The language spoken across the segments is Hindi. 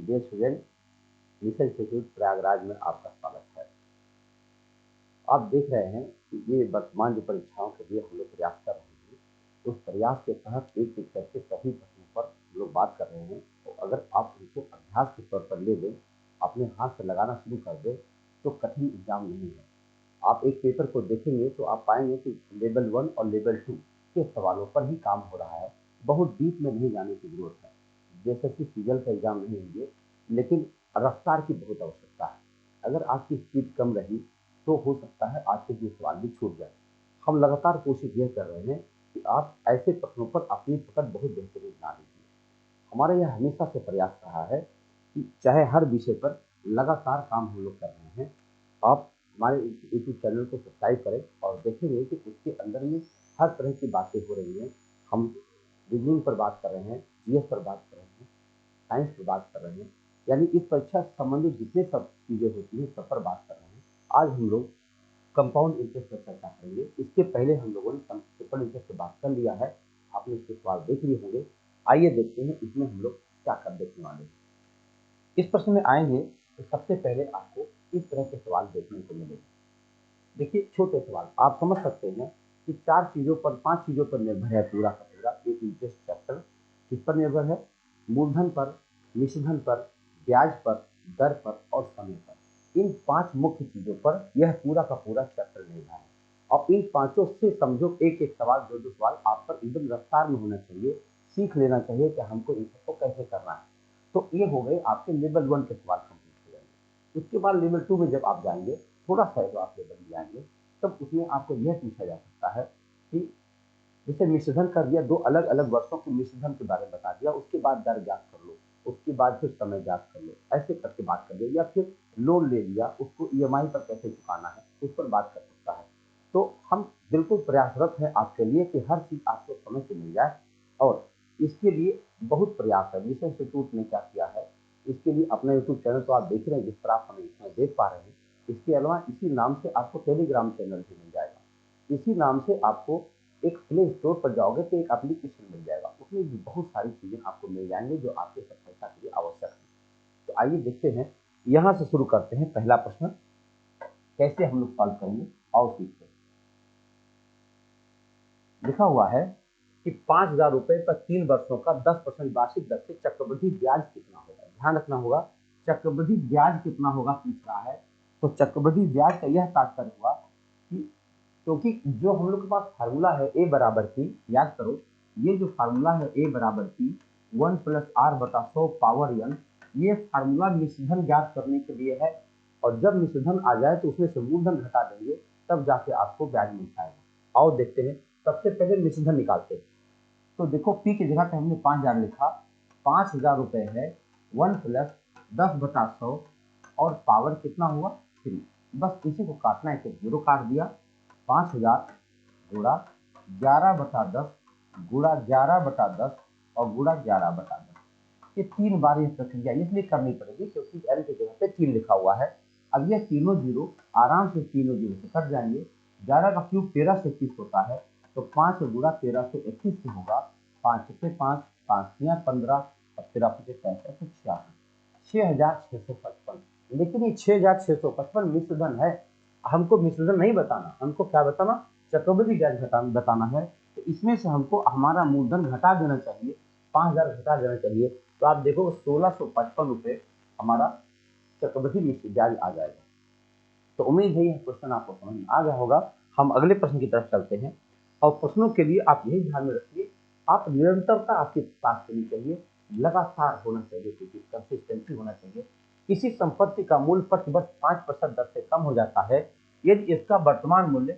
Dear student, mission institute Prayagraj में आपका स्वागत है। आप देख रहे हैं कि ये वर्तमान जो परीक्षाओं के लिए हम लोग प्रयास कर रहे हैं, उस प्रयास के तहत एक एक करके सभी प्रश्नों पर हम लोग बात कर रहे हैं। तो अगर आप उनको अभ्यास के तौर पर ले लें, अपने हाथ से लगाना शुरू कर दें, तो कठिन एग्जाम नहीं है। आप एक पेपर को देखेंगे तो आप पाएंगे कि लेवल 1 और लेवल 2 के सवालों पर ही काम हो रहा है। बहुत डीप में नहीं जाने की जरूरत है। जैसे कि सीजल का एग्जाम नहीं होंगे, लेकिन रफ्तार की बहुत आवश्यकता है। अगर आपकी स्पीड कम रही तो हो सकता है आपके ये सवाल भी छूट जाए। हम लगातार कोशिश यह कर रहे हैं कि आप ऐसे प्रश्नों पर अपनी पकड़ बहुत बेहतरीन बना लीजिए। हमारा यह हमेशा से प्रयास रहा है कि चाहे हर विषय पर लगातार काम हम लोग कर रहे हैं। आप हमारे यूट्यूब चैनल को सब्सक्राइब करें और देखेंगे कि उसके अंदर में हर तरह की बातें हो रही हैं। हम रीजनिंग पर बात कर रहे हैं, जीएस पर बात कर रहे हैं, साइंस पर बात कर रहे हैं, यानी इस परीक्षा से संबंधित जितने सब चीज़ें होती हैं सब पर बात कर रहे हैं। आज हम लोग कंपाउंड इंटरेस्ट पर चर्चा करेंगे। इसके पहले हम लोगों ने सिंपल इंटरेस्ट पर बात कर लिया है। आपने इसके सवाल देख लिए होंगे। आइए देखते हैं इसमें हम लोग क्या कर देखने वाले हैं। इस प्रश्न में आएंगे तो सबसे पहले आपको इस तरह के सवाल देखने को मिलेंगे। देखिए, छोटे सवाल आप समझ सकते हैं कि 5 चीजों पर निर्भर है पूरा का पूरा एक इंटरेस्ट चैप्टर। किस पर निर्भर है? मूलधन पर, मिश्रधन पर, ब्याज पर, दर पर और समय पर। इन 5 मुख्य चीजों पर यह पूरा का पूरा चैप्टर निर्भर है। और इन पांचों से समझो एक एक सवाल, दो दो सवाल आप पर एकदम रफ्तार में होना चाहिए। सीख लेना चाहिए कि हमको इन सबको कैसे करना है। तो ये हो गए आपके लेवल 1 के सवाल कंप्लीट हो जाएंगे। उसके बाद लेवल 2 में जब आप जाएंगे, थोड़ा सा जो आप लेवल में जाएंगे, तब उसमें आपको यह पूछा जा सकता है कि जैसे मिश्रधन कर दिया, 2 अलग अलग वर्षों के मिश्रधन के बारे में बता दिया, उसके बाद दर ज्ञात कर लो, उसके बाद फिर समय ज्ञात कर लो, ऐसे करके बात कर लिया। या फिर लोन ले लिया, उसको ईएमआई पर कैसे चुकाना है उस पर बात कर सकता है। तो हम बिल्कुल प्रयासरत हैं आपके लिए कि हर चीज आपको समय से मिल जाए। और इसके लिए बहुत प्रयास है। मिशन इंस्टीट्यूट ने क्या किया है, इसके लिए अपना यूट्यूब चैनल तो आप देख रहे हैं, जिस पर आप हमें इसमें देख पा रहे हैं। इसके अलावा इसी नाम से आपको टेलीग्राम चैनल भी मिल जाएगा। इसी नाम से आपको एक प्ले स्टोर पर जाओगे तो एक एप्लीकेशन मिल जाएगा, उसमें भी बहुत सारी चीजें आपको मिल जाएंगे जो आपके सफलता के लिए आवश्यक है। तो आइए देखते हैं, यहां से शुरू करते हैं। पहला प्रश्न कैसे हम लोग सॉल्व करेंगे, और सीखते हैं। लिखा हुआ है कि 5,000 रुपए पर 3 वर्षों का 10% वार्षिक दर से चक्रवृद्धि ब्याज कितना होगा। ध्यान रखना होगा, चक्रवृद्धि ब्याज कितना होगा पूछ रहा है। तो चक्रवृद्धि ब्याज का यह तात्पर्य हुआ कि क्योंकि जो हम लोग के पास फार्मूला है ए बराबर पी, याद करो ये जो फार्मूला है ए बराबर पी 1 प्लस आर बटा 100 पावर एन, ये फार्मूला मिश्रधन ज्ञात करने के लिए है। और जब मिश्रधन आ जाए तो उसमें से मूलधन घटा देंगे, तब जाके आपको ब्याज मिल जाएगा। आओ देखते हैं। सबसे पहले मिश्रधन निकालते हैं। तो देखो पी की जगह पे हमने 5,000 लिखा। 5,000 रुपए है 1 प्लस 10/100 और पावर कितना हुआ 3। बस इसी को काटना है तो 0 काट दिया। 5,000 गुणा 11/10 गुणा 11/10 और गुणा 11/10। ये 3 बार ये प्रक्रिया इसलिए करनी पड़ेगी क्योंकि एन की जगह पे 3 लिखा हुआ है। अब ये तीनों जीरो आराम से तीनों जीरो से कट जाएंगे। 11 का क्यूब 13 से 21 होता है, तो 5 गुणा 13 से 21 से होगा। 5 से 5, 5 15 और 13 से 65 से 66, 6,655। लेकिन ये 6,655 मिश्रधन है। हमको मिश्रधन नहीं बताना, हमको क्या बताना, चक्रवृद्धि ब्याज बताना है। तो इसमें से हमको हमारा मूलधन घटा देना चाहिए, 5,000 घटा देना चाहिए। तो आप देखो 1,655 रुपये हमारा चक्रवृद्धि ब्याज आ जाएगा। तो उम्मीद है यह क्वेश्चन आपको समझ में आ गया होगा। हम अगले प्रश्न की तरफ चलते हैं। और प्रश्नों के लिए आप यही ध्यान में रखिए, आप निरंतरता आपके पास होनी चाहिए, लगातार होना चाहिए, क्योंकि कंसिस्टेंसी होना चाहिए। किसी संपत्ति का मूल्य प्रतिवर्ष 5% दर से कम हो जाता है यदि इसका वर्तमान मूल्य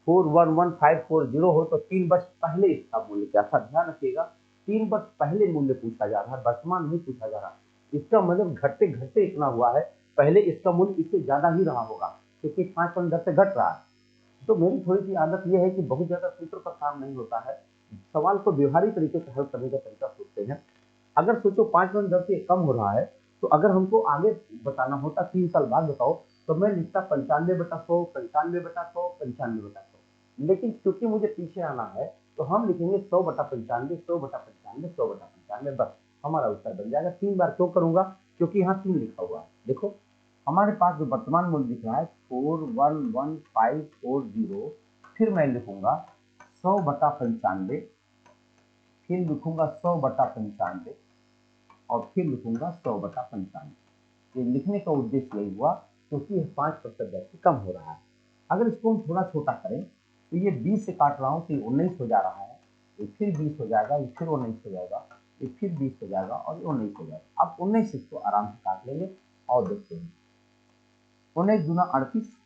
411,540 हो, तो 3 वर्ष पहले इसका मूल्य क्या था। ध्यान रखिएगा, 3 वर्ष पहले मूल्य पूछा जा रहा है, वर्तमान नहीं पूछा जा रहा। इसका मतलब घटते घटते इतना हुआ है, पहले इसका मूल्य इससे ज्यादा ही रहा होगा, क्योंकि 5% दर से घट रहा है। तो मेरी थोड़ी सी आदत यह है कि बहुत ज्यादा सूत्र पर काम नहीं होता है, सवाल को व्यवहारिक तरीके से हल करने का तरीका सोचते हैं। अगर सोचो 5% दर से कम हो रहा है, तो अगर हमको आगे बताना होता 3 साल बाद बताओ, तो मैं लिखता 95/100, 95/100, 95/100। लेकिन क्योंकि मुझे पीछे आना है, तो हम लिखेंगे 100/95, 100/95, 100/95, बस हमारा उत्तर बन जाएगा। जाएगा। 3 बार क्यों करूंगा, क्योंकि यहाँ 3 लिखा हुआ है। देखो हमारे पास जो वर्तमान मूल्य दिख रहा है 411,540, फिर मैं लिखूंगा 100/95, फिर लिखूंगा 100/95 और फिर लिखूंगा 100/95। ये लिखने का उद्देश्य यही हुआ क्योंकि 5% दर से कम हो रहा है। अगर इसको हम थोड़ा छोटा करें तो ये 20 से काट रहा हूँ तो 19 हो जा रहा है, ये फिर 20 हो जाएगा, ये फिर 19 हो जाएगा, ये फिर 20 हो जाएगा और ये 19 हो जाएगा। अब 19 इसको आराम से काट लेंगे और देखते हैं। 19 दूना 38,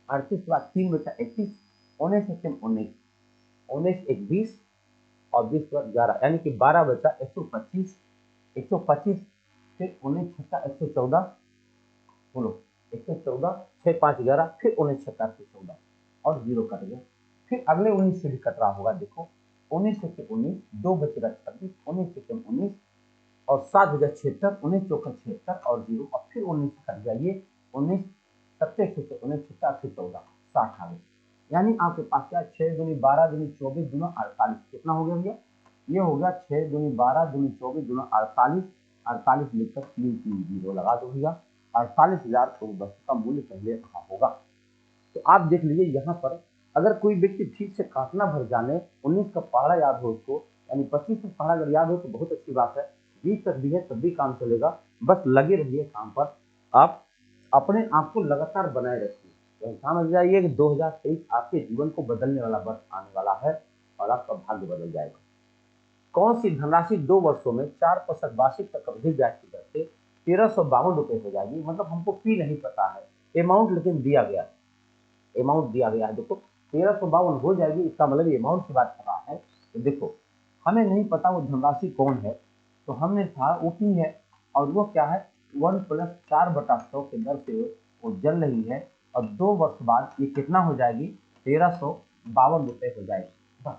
38 के बाद 3/21, 19 से 19, 19 एक 20 और 20 के बाद 11, यानी कि 12 बचा 125, 125 फिर 19 छक्का 114, बोलो 114, 6 5 11, फिर 19 छक्का 114 और 0 कट गया। फिर अगले 19 से भी कट रहा होगा। देखो 19 से 19, 2 बचेगा 26, 19 से 19 और 7 बजा 76, 19 चौका 76 और 0 और फिर 19 से कट जाइए, 19 सत्ते से 19 छक्का 114, 60 आ गए। यानी आपके पास क्या 6 दूनी 12 दूनी 24 दूना 48, कितना हो गया भैया, ये हो गया 6 दूनी 12 दूनी 24 दूना 48, 48 लिखकर 330 लगा दो भैया, 48,010 का मूल्य पहले रहा होगा। तो आप देख लीजिए यहाँ पर अगर कोई व्यक्ति ठीक से काटना भर जाने, 19 का पहाड़ा याद हो उसको, यानी 25 का पहाड़ा अगर याद हो तो बहुत अच्छी बात है, 20 तक भी है तब भी काम चलेगा, बस लगे रहिए काम पर। आप अपने आप को लगातार बनाए रखिए, तो समझ जाइए कि 2023 आपके जीवन को बदलने वाला वर्ष आने वाला है और आपका भाग्य बदल जाएगा। कौन सी धनराशि 2 वर्षों में 4% वार्षिक चक्रवृद्धि ब्याज की दर से 1352 रुपए हो जाएगी। मतलब हमको फी नहीं पता है अमाउंट, लेकिन दिया गया है। देखो 1352 हो जाएगी, इसका मतलब अमाउंट की बात कर रहा है। तो देखो हमें नहीं पता वो धनराशि कौन है, तो हमने था वो पी है और वो क्या है 1 + 4/100 के दर से वो जल रही है और 2 वर्ष बाद ये कितना हो जाएगी 1352 रुपए हो जाएगी। बस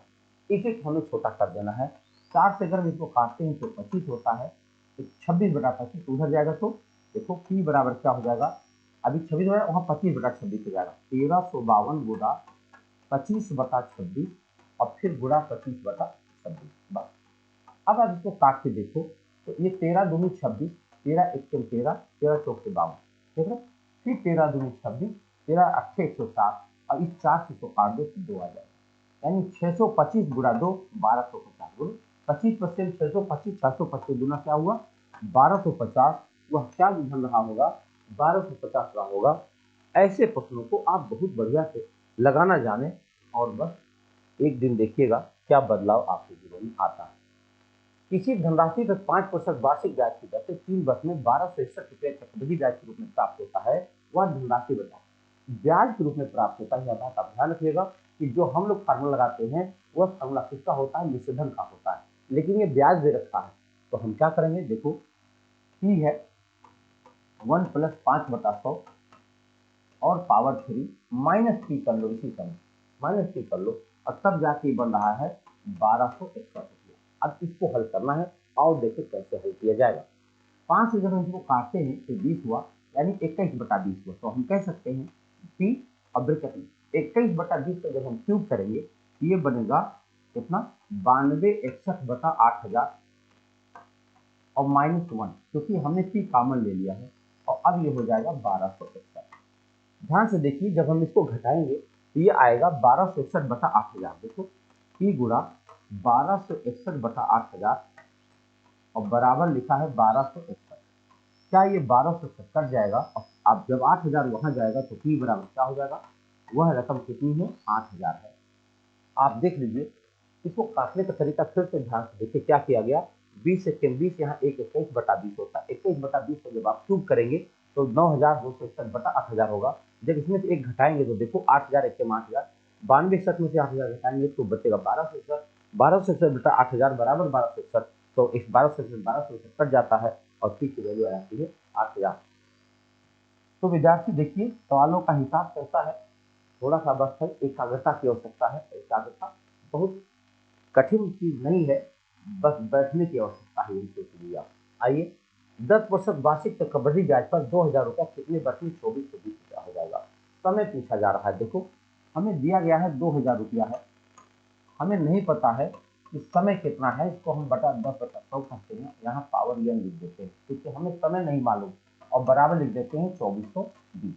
इसे हमें छोटा कर देना है। 4 से अगर हम इसको काटते हैं तो 25 होता है, तो 26/25 उधर जाएगा। तो देखो पी बराबर क्या हो जाएगा, अभी 26 है वहाँ 25/26 हो जाएगा, 1352 गुणा 25/26 और फिर गुणा 25/26। बस अब आप इसको काट के देखो तो ये 13 दूनी 26, 13 एक 13, 13 चौक 52, देख रहे, फिर 13 दूनी 26, 13 अट्ठे 107 और इस 4 से इसको काट दो तो 2 आ जाएगा, यानी 625 गुणा 2 1250 गुण 25%, 625 625 गुना क्या हुआ 1250, वह क्या धन रहा होगा 1250 रहा होगा। ऐसे प्रश्नों को आप बहुत बढ़िया से लगाना जाने और बस एक दिन देखिएगा क्या बदलाव आपके जीवन में आता है। किसी धनराशि पर 5% वार्षिक ब्याज की दर से 3 वर्ष में 1261 रुपये चक्रवृद्धि ब्याज के रूप में प्राप्त होता है, वह धनराशि बताओ। ब्याज के रूप में प्राप्त होता है, यह बात आप ध्यान रखिएगा कि जो हम लोग फार्मूला लगाते हैं वह फार्मूला किसका होता है, निषेधन का होता है, लेकिन ये ब्याज दे रखा है। तो हम क्या करेंगे, देखो पी है 1 + 5/100 और पावर 3 माइनस पी कर लो, इसी तरह माइनस पी कर लो और तब जाके बन रहा है 1261 रुपया। अब इसको हल करना है और देखो कैसे हल किया जाएगा। 5 से जब हम इसको काटते हैं तो 20 हुआ, यानी 21/20 हुआ। तो हम कह सकते हैं पी और ब्रैकेट में 21/20 का जब हम क्यूब करेंगे तो ये बनेगा कितना 9261/8000 और -1, क्योंकि हमने पी कॉमन ले लिया है और अब ये हो जाएगा 1261। ध्यान से देखिए जब हम इसको घटाएंगे तो ये आएगा 1261/8000। देखो पी गुणा 1261/8000 और बराबर लिखा है 1261। क्या ये 1200 से कट जाएगा और अब जब 8000 वहां जाएगा तो पी बराबर क्या हो जाएगा, वह रकम कितनी है 8000 है। आप देख लीजिए इसको काटने का तरीका फिर से ध्यान से देखिए क्या किया गया, 20 से 20 यहाँ 21/20 होता है, 21/20 को जब आप क्यूब करेंगे तो 9261/8000 होगा। जब इसमें से एक घटाएंगे तो देखो 8000 एक 8000, 9261 में से 8000 घटाएंगे तो बचेगा 1261, 1261/8000 बराबर 1261। तो इस 1200 से कट जाता है और पी की वैल्यू आ जाती है 8000। तो विद्यार्थी देखिए सवालों का हिसाब कैसा है, थोड़ा सा बस है एकाग्रता की आवश्यकता है। एकाग्रता बहुत कठिन चीज नहीं है, बस बैठने की आवश्यकता है। यही सोच लीजिए आप। आइए 10% वार्षिक चक्रवृद्धि ब्याज पर 2000 रुपया कितने वर्ष में 24 से 20 रुपया हो जाएगा। समय पूछा जा रहा है। देखो हमें दिया गया है 2000 रुपया है, हमें नहीं पता है कि समय कितना है, इसको हम बटा 10/100 करते हैं, यहाँ पावर n लिख देते हैं। समय नहीं मालूम, और बराबर लिख देते हैं 2420।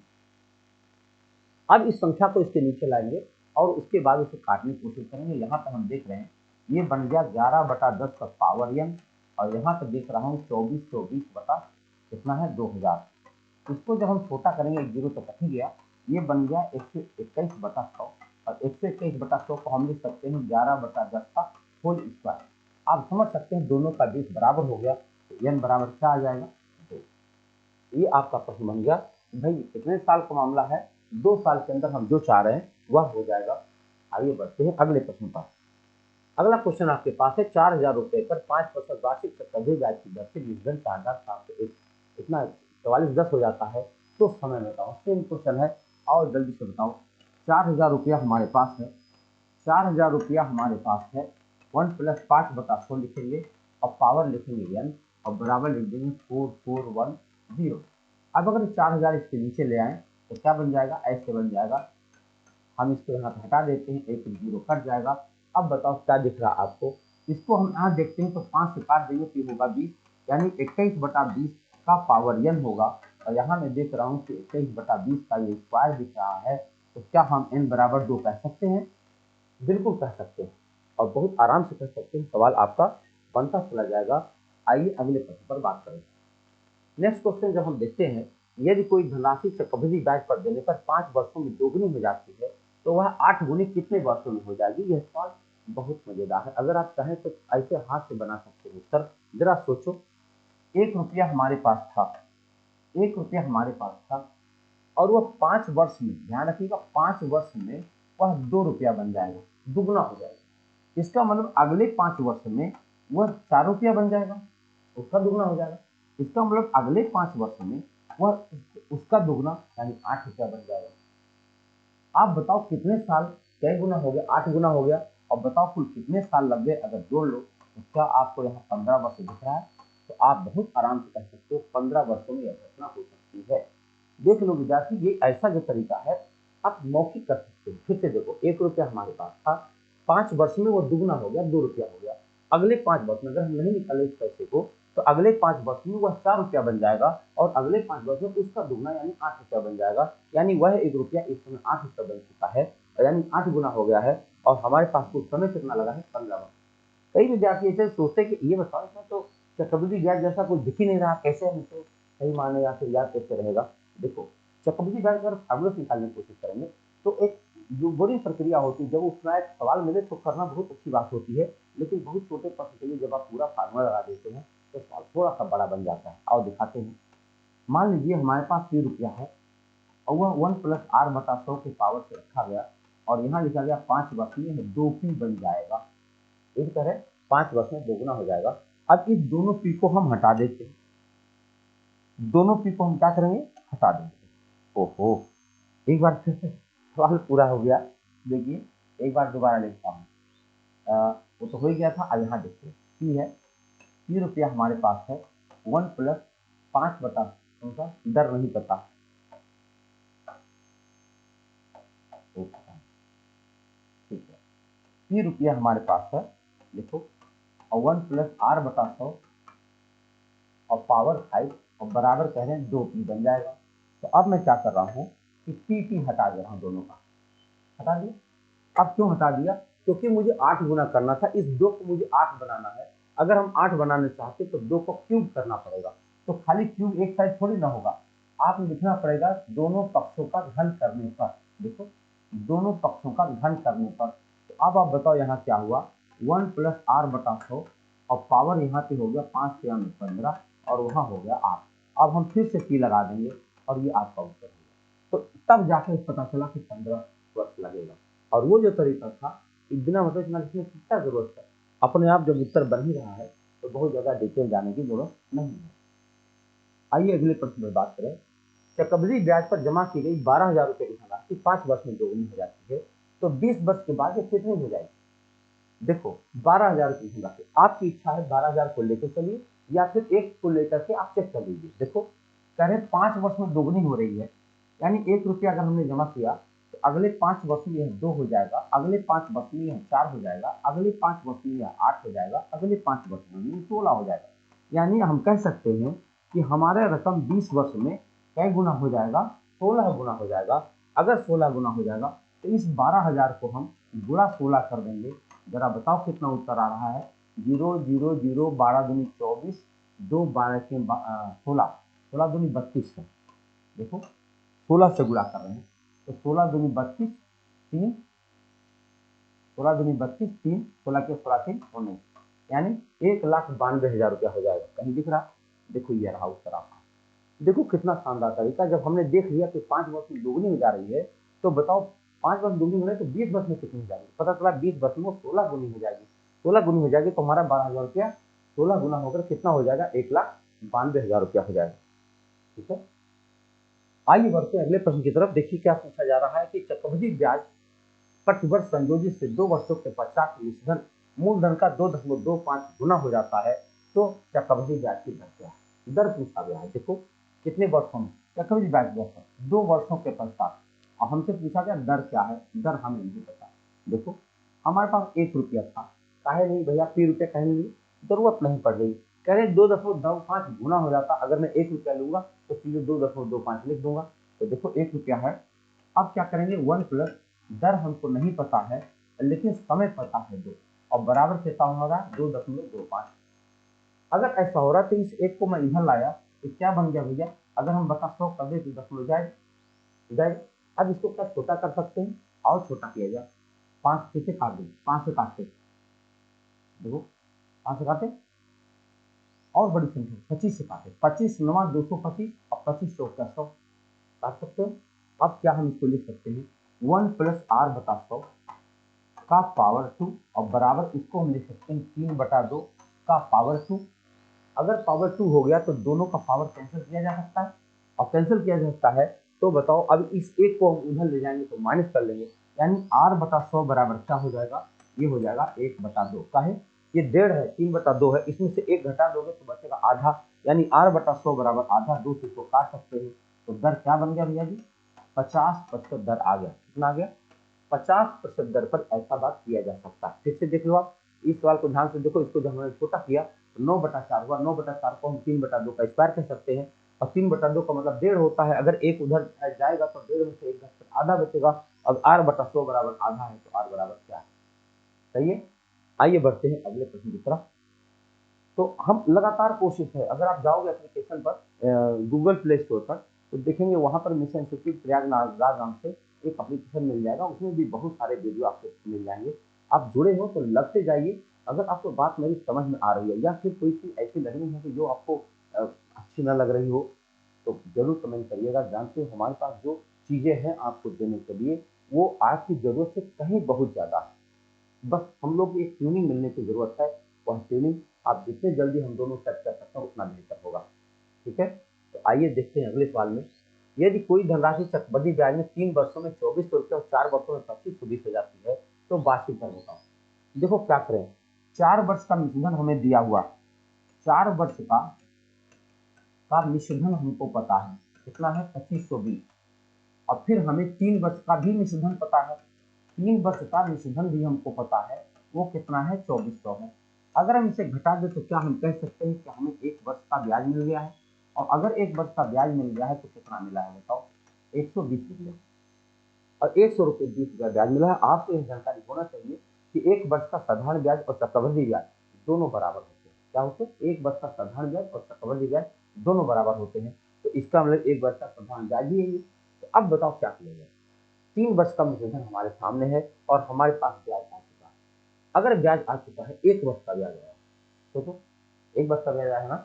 अब इस संख्या को इसके नीचे लाएंगे और उसके बाद उसे काटने की कोशिश करेंगे। यहाँ पर हम देख रहे हैं ये बन गया 11/10 का पावर n, और यहाँ पर देख रहा हूँ 2420 बटा कितना है 2000। इसको जब हम छोटा करेंगे, एक जीरो तो कट ही गया, ये बन गया 121/100, और 121/100 को हम लिख सकते हैं 11/10 का होल स्क्वायर। आप समझ सकते हैं दोनों का बेस बराबर हो गया, तो n बराबर क्या आ जाएगा 2। ये आपका प्रश्न बन गया। भाई कितने साल का मामला है, 2 साल के अंदर हम जो चाह रहे हैं वह हो जाएगा। आइए बढ़ते हैं अगले प्रश्न पर। अगला क्वेश्चन आपके पास है 4000 रुपए पर 5% वार्षिक चक्रवृद्धि ब्याज की दर से डिविडेंड 4701, इतना 4410 हो जाता है, तो समय बताओ। सेम क्वेश्चन है और जल्दी से बताओ। 4000 रुपया हमारे पास है, 4000 रुपया हमारे पास है, 1 + 5/100 लिखेंगे और पावर लिखेंगे n, और बराबर लिख देंगे 4410। अब अगर 4000 इसके नीचे ले आए तो क्या बन जाएगा, ऐसे बन जाएगा। हम इसको यहाँ पे हटा देते हैं, एक जीरो कट जाएगा। अब बताओ क्या दिख रहा है आपको, इसको हम यहाँ देखते हैं तो 5 से काट देंगे तो होगा 20, यानी 21/20 का पावर n होगा। और यहाँ मैं देख रहा हूँ कि 21/20 का ये स्क्वायर दिख रहा है, तो क्या हम n बराबर 2 कह सकते हैं? बिल्कुल कह सकते हैं, और बहुत आराम से कह सकते हैं। सवाल आपका बनता चला जाएगा। आइए अगले प्रश्न पर बात करें। नेक्स्ट क्वेश्चन जब हम देखते हैं, यदि कोई धनराशि चक्रवृद्धि ब्याज पर देने पर 5 वर्षों में दोगुनी हो जाती है, तो वह 8 गुनी कितने वर्षों में हो जाएगी? यह सवाल बहुत मजेदार है। अगर आप चाहें तो ऐसे हाथ से बना सकते हैं उत्तर। जरा सोचो, 1 रुपया हमारे पास था, 1 रुपया हमारे पास था, और वह 5 वर्ष में, ध्यान रखिएगा 5 वर्ष में वह 2 रुपया बन जाएगा, दुगना हो जाएगा। इसका मतलब अगले 5 वर्ष में वह 4 रुपया बन जाएगा, उसका दुगना हो जाएगा। इसका मतलब अगले 5 वर्ष में वह उसका दुगना यानी 8 रुपया बन जाएगा। आप बताओ कितने साल, कै गुना हो गया, 8 गुना हो गया, और बताओ कुल कितने साल लग गए। अगर जोड़ लो तो क्या आपको यहाँ 15 वर्ष दिख रहा है, तो आप बहुत आराम से कह सकते हो 15 वर्षों में यह घटना हो सकती है। देख लो विद्यार्थी, ये ऐसा जो तरीका है आप मौखिक कर सकते हो। फिर से देखो, 1 रुपया हमारे पास था, 5 वर्ष में वो दुगना हो गया, 2 रुपया हो गया। अगले 5 वर्ष में अगर हम नहीं निकाले इस पैसे को, तो अगले 5 वर्ष में वह 4 रुपया बन जाएगा, और अगले 5 वर्ष में उसका दुगना यानी 8 रुपया बन जाएगा। यानी वह 1 रुपया इस समय 8 रुपया बन चुका है, यानी 8 गुना हो गया है, और हमारे पास कुछ समय कितना लगा है, 15 वर्ष। कई विद्यार्थी ऐसे सोचते कि ये बताओ इसमें तो चक्रवृद्धि ब्याज जैसा कुछ दिख ही नहीं रहा, कैसे हम इसे सही माने या फिर याद कैसे रहेगा। देखो, चक्रवृद्धि ब्याज अगर फार्मूला निकालने की कोशिश करेंगे तो एक जो बोरिंग प्रक्रिया होती है, जब उसमें एक सवाल मिले तो करना बहुत अच्छी बात होती है, लेकिन बहुत छोटे प्रश्न के लिए जब आप पूरा फार्मूला लगा देते हैं तो सवाल थोड़ा सा बड़ा बन जाता है। आओ दिखाते हैं। मान लीजिए हमारे पास 3 रुपया है, और वह 1 + r/100 के पावर से रखा गया, और यहाँ लिखा गया 5 वर्ष में 2 पी बन जाएगा। इस तरह 5 वर्ष में दोगुना हो जाएगा। अब इस दोनों पी को हम हटा देते हैं, दोनों पी को हम क्या करेंगे, हटा देंगे। ओहो, एक बार फिर से सवाल पूरा हो गया। देखिए एक बार दोबारा लिखता हूँ, वो तो हो ही गया था। अब यहाँ देखिए पी है, 3 रुपया हमारे पास है, 1 + 5 बटा उनका दर नहीं पता, ठीक है, 3 रुपया हमारे पास है, लिखो, और 1 + r/100 और पावर 5, और बराबर कह रहे हैं 2 पी बन जाएगा। तो अब मैं क्या कर रहा हूँ कि पी हटा दे रहा हूँ, दोनों का हटा दिया। अब क्यों हटा दिया, क्योंकि मुझे 8 गुना करना था, इस 2 को मुझे 8 बनाना है। अगर हम 8 बनाना चाहते तो 2 को क्यूब करना पड़ेगा, तो खाली क्यूब एक साइड थोड़ी ना होगा, आप लिखना पड़ेगा दोनों पक्षों का घन करने पर। देखो, दोनों पक्षों का घन करने पर। तो अब आप बताओ यहाँ क्या हुआ, 1 + r/100, और पावर यहाँ पे हो गया 5 से 15, और वहाँ हो गया 8। अब हम फिर से पी लगा देंगे, और ये आपका उत्तर होगा। तो तब जाकर पता चला कि 15 वर्ष लगेगा। और वो जो तरीका था, बिना मतलब इतना लिखने की क्या जरूरत है, अपने आप जब उत्तर बन ही रहा है तो बहुत ज्यादा डिटेल जाने की जरूरत नहीं है। आइए अगले प्रश्न पर बात करें। चक्रवृद्धि ब्याज पर जमा की गई 12,000 रुपए की धनराशि 5 वर्ष में दोगुनी हो जाती है, तो 20 वर्ष के बाद ये कितनी हो जाएगी? देखो, 12,000 की धनराशि, आपकी इच्छा है 12,000 को लेकर चलिए, या फिर एक को लेकर के आप चेक कर लीजिए। देखो, कह रहे 5 वर्ष में दोगुनी हो रही है, यानी 1 रुपया अगर हमने जमा किया तो अगले 5 वर्ष में यह 2 हो जाएगा, अगले 5 वर्ष में यह 4 हो जाएगा, अगले 5 वर्ष में यह 8 हो जाएगा, अगले 5 वर्ष में यह 16 हो जाएगा। यानी हम कह सकते हैं कि हमारा रकम 20 वर्ष में कै गुना हो जाएगा, 16 गुना हो जाएगा। अगर 16 गुना हो जाएगा तो इस 12,000 को हम गुणा 16 कर देंगे। जरा बताओ कितना उत्तर आ रहा है। 0 0 0 12 दूनी 24, 2 12 के 16, 16 दूनी 32 है। देखो 16 से गुणा कर रहे हैं तो 16 दूनी 32, 3, 16 दूनी 32, 3, 16 के 16 19, यानी 1,92,000 रुपया हो जाएगा। कहीं दिख रहा? देखो ये रहा उत्तर आपका। देखो कितना शानदार तरीका। जब हमने देख लिया कि 5 वर्ष में दोगुनी हो जा रही है तो बताओ 5 वर्ष दोगुनी होने तो 20 वर्ष में कितनी हो जाएगी। पता चला 20 वर्ष में 16 गुनी हो जाएगी। 16 गुनी हो जाएगी तो हमारा 12,000 रुपया 16 गुना होकर कितना हो जाएगा, 1,92,000 रुपया हो जाएगा। ठीक है, आइए बढ़ते हैं अगले प्रश्न की तरफ। देखिए क्या पूछा जा रहा है कि चक्रवृद्धि ब्याज प्रतिवर्ष संयोजित से 2 वर्षों के पश्चात निश्चित मूलधन का 2.25 गुना हो जाता है तो चक्रवृद्धि ब्याज की दर क्या है। दर पूछा गया है। देखो कितने वर्षों में चक्रवृद्धि ब्याज दर है, 2 वर्षों के पश्चात। और हमसे पूछा गया दर क्या है, दर हमें नहीं पता। देखो हमारे पास 1 रुपया था, काहे नहीं भैया पी रुपये कहेंगे, जरूरत नहीं पड़ रही। कह रहे 2.25 गुना हो जाता। अगर मैं 1 रुपया लूंगा तो सीधे 2.25 लिख दूंगा। तो देखो 1 रुपया है। अब क्या करेंगे, 1 प्लस दर हमको नहीं पता है लेकिन समय पता है 2, और बराबर कितना होगा 2.25। अगर ऐसा हो रहा तो इस 1 को मैं इधर लाया तो क्या बन गया भैया, अगर हम बता 100 कर दे तो दशमलव जाए। अब इसको क्या छोटा कर सकते हैं, और छोटा किया जाए। 5 से काट दे, 5 से काटते, देखो 5 से काटे और बड़ी संख्या 25 से काटे, 25 9 225 और 25 चौका 100 काट सकते हो। अब क्या हम इसको लिख सकते हैं 1 प्लस आर बटा 100 का पावर 2, और बराबर इसको हम लिख सकते हैं 3/2 का पावर 2। अगर पावर 2 हो गया तो दोनों का पावर कैंसिल किया जा सकता है, और कैंसिल किया जा सकता है तो बताओ अब इस एक को हम उधर ले जाएंगे तो माइनस कर लेंगे, यानी r/100 बराबर क्या हो जाएगा, ये हो जाएगा 1/2 का है। ये 1.5 है, 3/2 है, इसमें से 1 घटा दोगे तो बचेगा आधा, यानी r/100 बराबर आधा। 2 से इसको काट सकते हैं तो दर क्या बन गया भैया जी, 50% दर आ गया। कितना आ गया, 50% दर पर ऐसा बात किया जा सकता है। फिर से देख लो आप इस सवाल को ध्यान से देखो। इसको जब हमने छोटा किया तो 9/4 हुआ। 9/4 को हम 3/2 का स्क्वायर कह सकते हैं, और 3/2 का मतलब 1.5 होता है। अगर एक उधर जाएगा तो 1.5 में से 1 घटकर आधा बचेगा। अब r/100 बराबर आधा है तो r बराबर क्या है, सही है। आइए बढ़ते हैं अगले प्रश्न की तरफ। तो हम लगातार कोशिश है, अगर आप जाओगे एप्लीकेशन पर गूगल प्ले स्टोर पर तो देखेंगे वहां पर मिशन इंस्टीट्यूट प्रयागराज नाम से एक एप्लीकेशन मिल जाएगा। उसमें भी बहुत सारे वीडियो आपको मिल जाएंगे। आप जुड़े हो तो लगते जाइए। अगर आपको बात मेरी समझ में आ रही है या फिर कोई चीज ऐसी लग रही है कि जो आपको अच्छी ना लग रही हो तो जरूर कमेंट करिएगा। जानते हो हमारे पास जो चीजें हैं आपको देने के लिए वो आपकी जरूरत से कहीं बहुत ज्यादा है। बस हम लोग को एक ट्यूनिंग मिलने की जरूरत है। वह ट्यूनिंग आप जितने जल्दी हम दोनों सेट कर सकते हैं उतना बेहतर होगा। ठीक है, तो आइए देखते हैं अगले सवाल में। यदि कोई धनराशि चक्रवृद्धि ब्याज में 3 वर्षों में 24 रुपये और 4 वर्षों में 25 हो जाती है तो वार्षिक दर बताओ। देखो क्या करें, 4 वर्ष का मिश्रण हमें दिया हुआ, 4 वर्ष का मिश्रण हमको पता है कितना है 2520, और फिर हमें 3 वर्ष का भी मिश्रण पता है। 3 वर्ष का मिश्रण भी हमको पता है, वो कितना है 2400 है। अगर हम इसे घटा दें तो क्या हम कह सकते हैं कि हमें 1 वर्ष का ब्याज मिल गया है। और अगर 1 वर्ष का ब्याज मिल गया है तो कितना मिला है बताओ, 120 रुपये। और 120 रुपये ब्याज मिला है। आपको यह जानकारी होना चाहिए कि 1 वर्ष का साधारण ब्याज और चक्रवृद्धि ब्याज दोनों बराबर होते हैं। क्या होते हैं, 1 वर्ष का साधारण ब्याज और चक्रवृद्धि ब्याज दोनों बराबर होते हैं। तो इसका मतलब 1 वर्ष का साधारण ब्याज ही है ये। तो अब बताओ क्या किया जाए। 3 वर्ष का मिश्रण हमारे सामने है और हमारे पास ब्याज आ चुका है। अगर ब्याज आ चुका है, 1 वर्ष का ब्याज आया, तो 1 वर्ष का ब्याज आया है ना,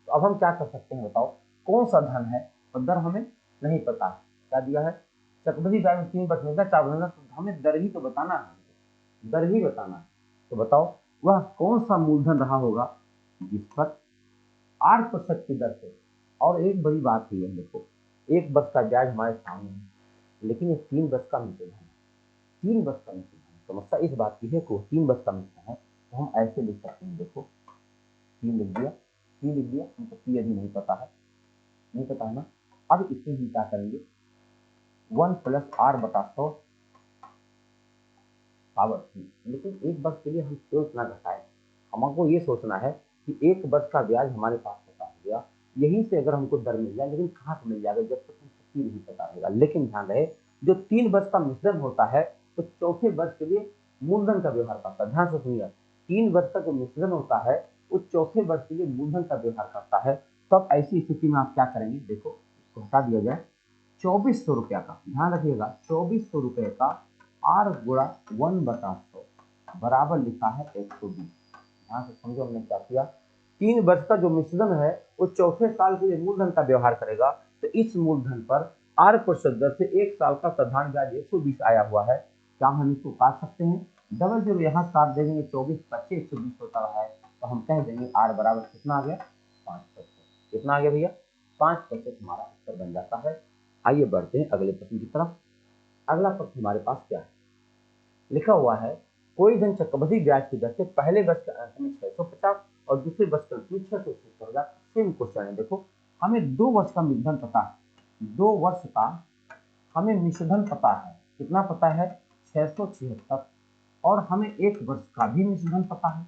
तो अब हम क्या कर सकते हैं बताओ, कौन सा धन है और दर हमें नहीं पता है। क्या दिया है, चक्रवृद्धि ब्याज में 3 वर्ष मिलता है, 4 वर्ष मिलता है, तो हमें दर ही तो बताना है, दर ही बताना है। तो बताओ वह कौन सा मूलधन रहा होगा जिस पर 8% की दर से। और एक बड़ी बात है, देखो 1 वर्ष का ब्याज हमारे सामने है लेकिन ये 3 वर्ष का मिश्रण है। 3 वर्ष का मिश्रण है, समस्या इस बात की है कि 3 वर्ष का मिश्रण है। तो हम ऐसे लिख सकते हैं, देखो 3 लिख दिया, 3 लिख दिया, हमको पी अभी नहीं पता है, नहीं पता है ना। अब इसमें हम क्या करेंगे, 1 प्लस r/100 पावर 3। लेकिन 1 वर्ष के लिए हम सोच ना घटाए, हमको ये सोचना है कि 1 वर्ष का ब्याज हमारे पास पता हो गया, यहीं से अगर हमको दर मिल जाए, लेकिन कहाँ से मिल जाएगा जब तक हमको पी नहीं पता रहेगा। लेकिन ध्यान रहे, जो 3 वर्ष का मिश्रण होता है तो चौथे वर्ष के लिए मूलधन का व्यवहार करता है। ध्यान से सुनिए, 3 वर्ष का जो मिश्रण होता है वो चौथे वर्ष के लिए मूलधन का व्यवहार करता है। तब ऐसी स्थिति में आप क्या करेंगे, देखो इसको हटा दिया जाए, 2400 रुपया का, ध्यान रखिएगा 2400 रुपये का आर गुणा 1/100 बराबर लिखा है 120। ध्यान से समझो हमने क्या किया, 3 वर्ष का जो मिश्रण है वो चौथे साल के लिए मूलधन का व्यवहार करेगा। तो इस मूलधन पर 8% दर से 1 साल का साधारण ब्याज 120 आया हुआ है। क्या हम इसको काट सकते हैं, डबल जीरो यहाँ काट देंगे, 24 25 120 होता है, तो हम कह देंगे आर बराबर कितना आ गया, 5%। कितना आ गया भैया, 5% हमारा उत्तर बन जाता है। आइए बढ़ते हैं अगले प्रश्न की तरफ। अगला प्रश्न हमारे पास क्या है, लिखा हुआ है कोई धन चक्रवृद्धि ब्याज की दर से पहले वर्ष के अंत में 650 और दूसरे वर्ष के अंत में 670 होगा। सेम क्वेश्चन है, देखो हमें 2 वर्ष का मिश्रण पता है, 2 वर्ष का हमें मिश्रण पता है, कितना पता है 676, और हमें 1 वर्ष का भी मिश्रण पता है,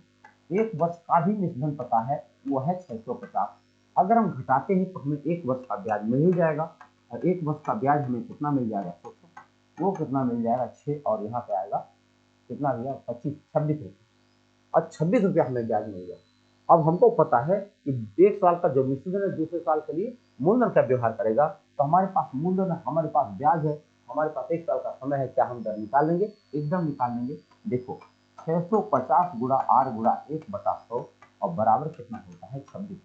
1 वर्ष का भी मिश्रण पता है वो है 650। अगर हम घटाते हैं तो हमें 1 वर्ष का ब्याज मिल ही जाएगा, और 1 वर्ष का ब्याज हमें कितना मिल जाएगा, सोचो वो कितना मिल जाएगा 6, और यहाँ पे आएगा कितना भैया 26 26 रुपये, और 26 रुपया हमें ब्याज मिल गया। अब हमको पता है कि 1 साल का जो मिश्रण है दूसरे साल के लिए मूलधन का व्यवहार करेगा, तो हमारे पास मूलधन है, हमारे पास ब्याज है, हमारे पास 1 साल का समय है, क्या हम दर निकाल लेंगे, एकदम निकाल लेंगे। देखो 650 गुणा आर गुणा 1/100 और बराबर कितना होता है 26।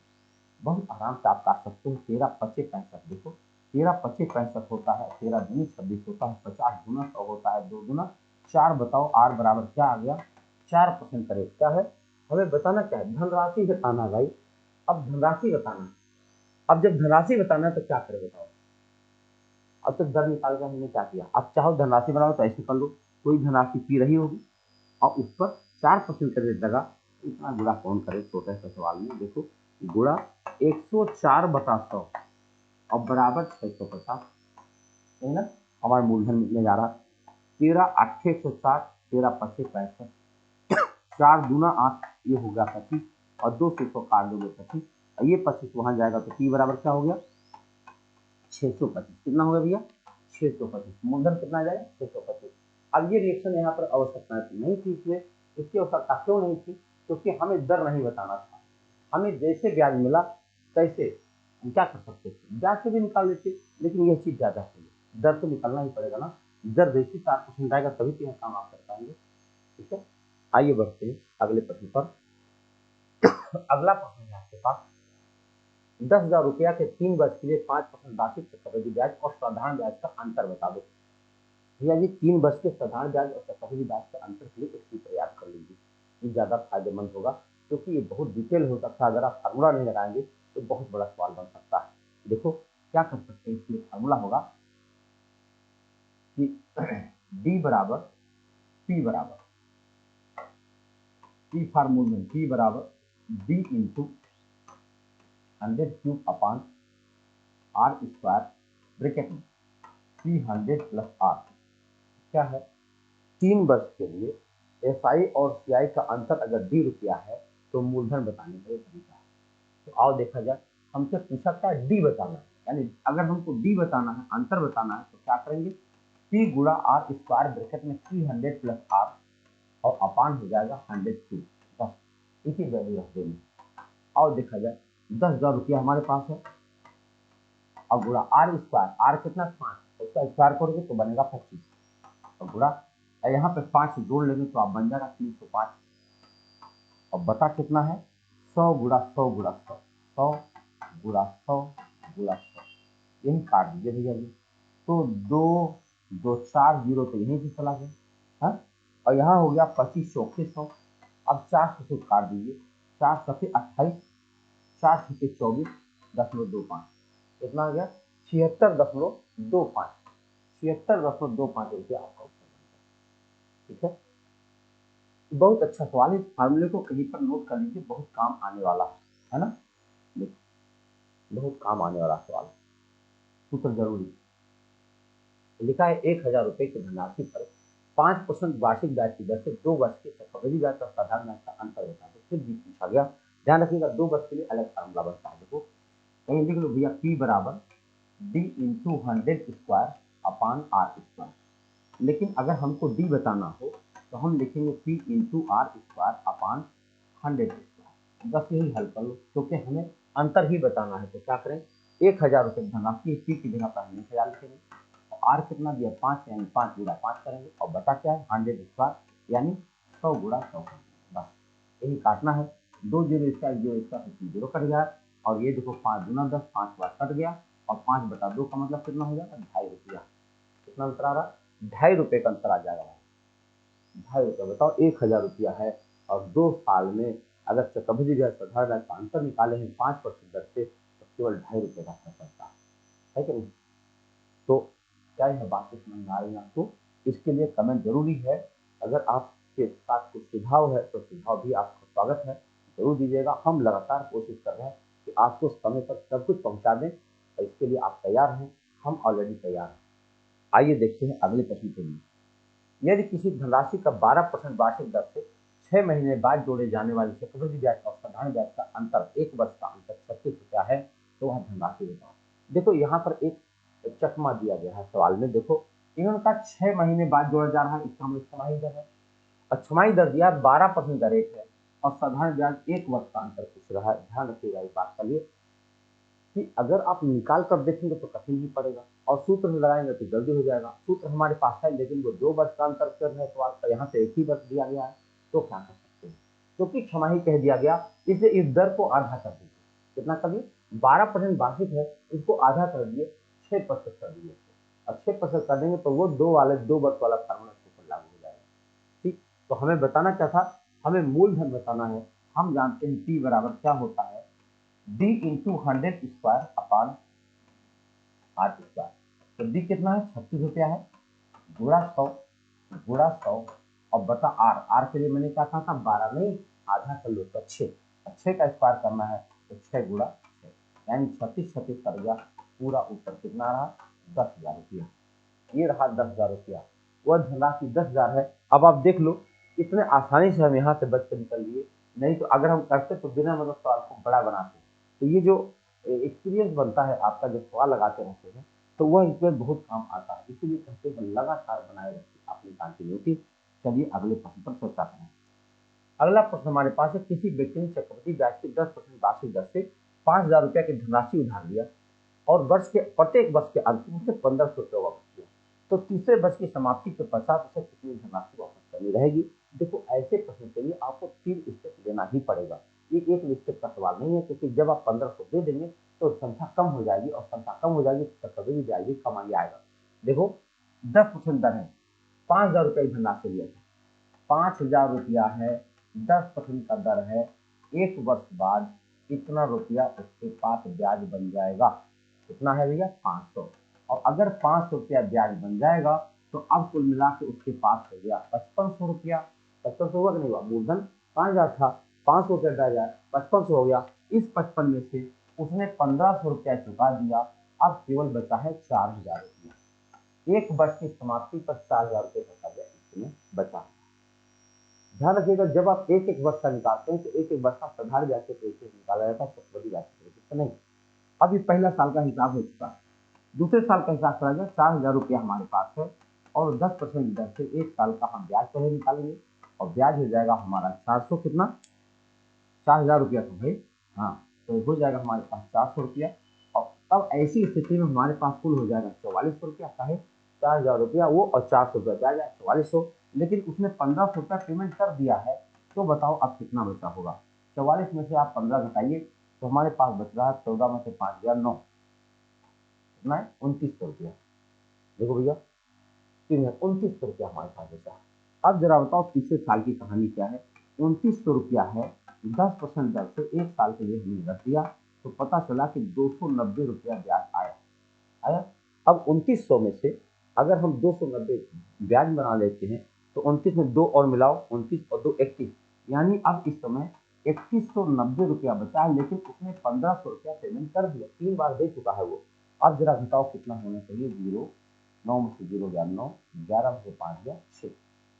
बहुत आराम से आप काट सकते हो, 13 25 65, देखो 13 25 65 होता है, 13 दूनी 26 होता है, 50 गुना 100 होता है, 2 गुना 4, बताओ आर बराबर क्या आ गया, 4% करेक्ट। क्या है, हमें बताना क्या है, धनराशि बताना भाई। अब धनराशि बताना, अब जब धनराशि बताना है तो क्या करें बताओ। अब तो दर निकाल कर हमने क्या किया, अब चाहो धनराशि बनाओ तो ऐसे कर लो, कोई धनराशि पी रही होगी और उस पर 4% का रेट लगा, इतना गुणा कौन करे छोटे से सवाल में। देखो गुणा 104/100 और बराबर 650 है ना, हमारे मूलधन में जा रहा 13 8 104, 13 25 65, 4 दूना 8, ये हो गया 25, और 2 से 100 काट दोगे 25, और ये 25 वहां जाएगा तो पी बराबर क्या हो गया 625। कितना हो गया भैया 625, मूलधन कितना जाएगा 625। अब ये रिएक्शन यहाँ पर आवश्यकता नहीं थी, इसमें इसकी आवश्यकता क्यों नहीं थी, क्योंकि हमें दर नहीं बताना था, हमें जैसे ब्याज मिला तैसे हम क्या कर सकते थे, ब्याज से भी निकाल लेते, लेकिन यह चीज ज्यादा है, दर तो निकालना ही पड़ेगा ना, दर जैसे 4% आएगा तभी तो यह काम आप कर पाएंगे। ठीक है, आइए बढ़ते हैं अगले प्रश्न पर। अगला प्रश्न है आपके पास, 10,000 रुपया के 3 वर्ष के लिए 5% वार्षिक चक्रवृद्धि ब्याज और साधारण ब्याज का अंतर बता दो। भैया जी 3 वर्ष के साधारण ब्याज और चक्रवृद्धि ब्याज के अंतर के लिए एक सूत्र याद कर लीजिए, ये ज्यादा फायदेमंद होगा, क्योंकि ये बहुत डिटेल हो सकता है, अगर आप फार्मूला नहीं लगाएंगे तो बहुत बड़ा सवाल बन सकता है। देखो क्या कर सकते हैं, इसलिए फार्मूला होगा कि डी बराबर पी बराबर पी फॉर मूलधन, पी बराबर D into 100 cube upon R square bracket में 300 प्लस आर। क्या है, 3 वर्ष के लिए एसआई और सीआई का अंतर अगर डी रुपया है तो मूलधन बताने का ये तरीका है। तो आओ देखा जाए, हमसे पूछा क्या डी बताना है, यानी अगर हमको डी बताना है, अंतर बताना है, तो क्या करेंगे, पी गुणा आर स्क्वायर ब्रैकेट में 300 प्लस आर और अपान हो जाएगा 100 क्यूब, बस इसी वैल्यू रख देंगे। आओ देखा जाए 10,000 रुपया हमारे पास है, और गुणा आर स्क्वायर, आर कितना 5, उसका स्क्वायर करोगे तो बनेगा 25, और गुणा यहाँ पे 5 जोड़ लेंगे तो आप बन जाएगा 305, और बता कितना है 100 गुणा 100 गुणा 100, 100 गुणा 100 गुणा 100, यही काट दीजिए भैया जी। तो 2 2 4 जीरो तो यहीं से चला गया, हाँ, और यहाँ हो गया 25 चौके 100, अब 4 से काट दीजिए, 4 सफे 28, 4 छके 24.25, कितना आ गया 76.25, 76.25 रुपया आपका उत्तर बन गया। ठीक है, बहुत अच्छा सवाल है, इस फार्मूले को कहीं पर नोट कर लीजिए, बहुत काम आने वाला है ना, देखो बहुत काम आने वाला सवाल, सूत्र जरूरी लिखा है 1,000 रुपए की धनराशि पर 5% वार्षिक ब्याज की दर से 2 वर्ष के चक्रवृद्धि ब्याज और साधारण ब्याज का अंतर बता दो। फिर भी पूछा गया, ध्यान रखिएगा 2 वर्ष के लिए अलग फार्मूला बनता है। देखो कहीं लिख लो भैया P बराबर D इंटू 100 स्क्वायर अपान R स्क्वायर। लेकिन अगर हमको D बताना हो तो हम लिखेंगे P into R square upon 100 square. बस यही हल कर लो, क्योंकि हमें अंतर ही बताना है। तो क्या करें, 1000 रुपये धनराशि P की जगह पर हम 1000 लिखेंगे और R कितना दिया 5, यानी 5 गुणा 5 करेंगे और बटा क्या है 100 स्क्वायर यानी 100 गुणा 100। बस यही काटना है। 2 जीरो इसका 1 जीरो इसका 0 कट गया और ये देखो 5 गुना 10 5 बार कट गया और 5 बटा 2 का मतलब कितना हो जाएगा 2.5 रुपया। कितना अंतर आ रहा, 2.5 रुपये का अंतर आ जाएगा। 2.5 रुपया बताओ, 1000 रुपया है और 2 साल में अगर चक्रवृद्धि ब्याज साधारण ब्याज का अंतर निकाले हैं 5% दर से तो केवल 2.5 रुपये का फर्क पड़ता है कि नहीं। तो क्या यह बात समझ में आ रही है आपको? इसके लिए कमेंट जरूरी है। अगर आपके साथ कुछ सुझाव है तो सुझाव भी आपका स्वागत है, जरूर दीजिएगा। हम लगातार कोशिश कर रहे हैं कि आपको समय पर सब कुछ पहुंचा दें और इसके लिए आप तैयार हैं, हम ऑलरेडी तैयार हैं। आइए देखते हैं अगले प्रश्न के लिए। यदि किसी धनराशि का 12% वार्षिक दर से 6 महीने बाद जोड़े जाने वाले चक्रवृद्धि ब्याज और साधारण ब्याज का अंतर 1 वर्ष का अंतर 36 रुपया है, तो वह धनराशि बताओ। देखो यहाँ पर एक चकमा दिया गया है सवाल में। देखो इन्होंने कहा 6 महीने बाद जोड़ा जा रहा है, इसका मतलब छमाही दर है और छमाही दर दिया 12% का रेट है और साधारण ब्याज 1 वर्ष का अंतर पूछ रहा है। ध्यान रखिएगा इस बात का लिए कि अगर आप निकाल कर देखेंगे तो कठिन ही पड़ेगा और सूत्र लगाएंगे तो जल्दी हो जाएगा। सूत्र हमारे पास है लेकिन वो 2 वर्ष का अंतर कर रहे हैं, तो आपका यहाँ से 1 ही वर्ष दिया गया है, तो क्या कर सकते हैं, क्योंकि छमाही कह दिया गया इसलिए इस दर को आधा कर दीजिए। कितना कर दिए, 12% वार्षिक है, इसको आधा कर दिए 6% कर दिए और 6% कर देंगे तो वो 2 वर्ष वाला फार्मूला लागू हो जाएगा। ठीक, तो हमें बताना क्या था, हमें मूलधन बताना है। हम जानते हैं P बराबर क्या होता है, D इंटू 100 स्क्वायर अपान R स्क्वायर। तो D कितना है 36 रुपया है, गुणा 100 और बटा R के लिए मैंने क्या कहा था 12 नहीं, आधा कर लो तो 6 का स्क्वायर करना है तो 6 गुणा 6 यानी 36 कर गया, पूरा ऊपर कितना रहा 10,000 रुपया। ये रहा 10,000 रुपया, वह धनराशि 10,000 है। अब आप देख लो इतने आसानी से हम यहाँ से बच कर निकल लिए, नहीं तो अगर हम करते तो बिना मतलब सवाल को बड़ा बनाते। तो ये जो एक्सपीरियंस बनता है आपका, जब सवाल लगाते रहते हैं तो वह इसमें बहुत काम आता है, इसीलिए कहते हैं लगातार बनाए रखिए अपनी कंटिन्यूटी। चलिए अगले प्रश्न पर चर्चा करें। अगला प्रश्न हमारे पास है, किसी व्यक्ति ने चक्रवृद्धि ब्याज की 10% वार्षिक दर से 5,000 रुपया की धनराशि उधार लिया और प्रत्येक वर्ष के अंत में उसे 1,500 रुपया वापस किया, तो तीसरे वर्ष की समाप्ति के पश्चात उसे कितनी धनराशि वापस करनी रहेगी। देखो ऐसे प्रश्न के लिए आपको 3 स्टेप लेना ही पड़ेगा, ये एक स्टेप का सवाल नहीं है, क्योंकि जब आप 1,500 दे देंगे तो संख्या कम हो जाएगी और संख्या कम हो जाएगी तो चक्रवृद्धि ब्याज भी कम ही आएगा। देखो 10% दर है, 5,000 रुपया की धनराशि लिया था, 5,000 रुपया है, 10% का दर है, 1 वर्ष बाद कितना रुपया उसके पास ब्याज बन जाएगा, कितना है भैया 500। और अगर 500 रुपया ब्याज बन जाएगा तो अब कुल मिला के उसके पास हो गया 5500 रुपया। 5500 हुआ कि नहीं हुआ, मूलधन 5,000 था, 500 रुपया ब्याज आया, 5500 हो गया। इस 55 में से उसने 1,500 रुपया चुका दिया, अब केवल बचा है 4,000 रुपया। 1 वर्ष की समाप्ति पर 4,000 रुपये का ब्याज इसमें बचा। ध्यान रखिएगा जब आप एक एक वर्ष का निकालते हैं तो एक एक वर्ष का साधारण ब्याज के तरीके से निकाला जाता है, चक्रवृद्धि ब्याज के तरीके से नहीं। अब ये पहला साल का हिसाब हो चुका है, दूसरे साल का हिसाब करा जाए 4,000 रुपया हमारे पास है और 10% दर से 1 साल का हम ब्याज पहले निकालेंगे और ब्याज हो जाएगा हमारा 400, कितना 4,000 रुपया तो भाई, हाँ तो हो जाएगा हमारे पास 400 रुपया। और तब ऐसी स्थिति में हमारे पास कुल हो जाएगा 4400 रुपया, चाहे 4,000 रुपया वो और 400 रुपया ब्याज है 4400, लेकिन उसने 1,500 रुपया पेमेंट कर दिया है। तो बताओ अब कितना बचा होगा, 44 में से आप 15 घटाइए तो हमारे पास बच रहा है 14 में से 5,009, कितना है 2,900 रुपया। देखो भैया 2,900 रुपया हमारे पास बचा। अब जरा बताओ तीसरे साल की कहानी क्या है। 2,900 रुपया है, 10% दर से 1 साल के लिए हमने रख दिया तो पता चला कि 290 रुपया ब्याज आया। अब 2,900 में से अगर हम 290 ब्याज बना लेते हैं तो 29 में 2 और मिलाओ, 29 और 2 31, यानी अब इस समय 3,190 रुपया बचा है, लेकिन उसने 1,500 रुपया पेमेंट कर दिया, 3 बार दे चुका है वो। अब जरा घटाओ कितना होना चाहिए, 0, 9 में से 0 गया 9, 11 में से 5 गया 6,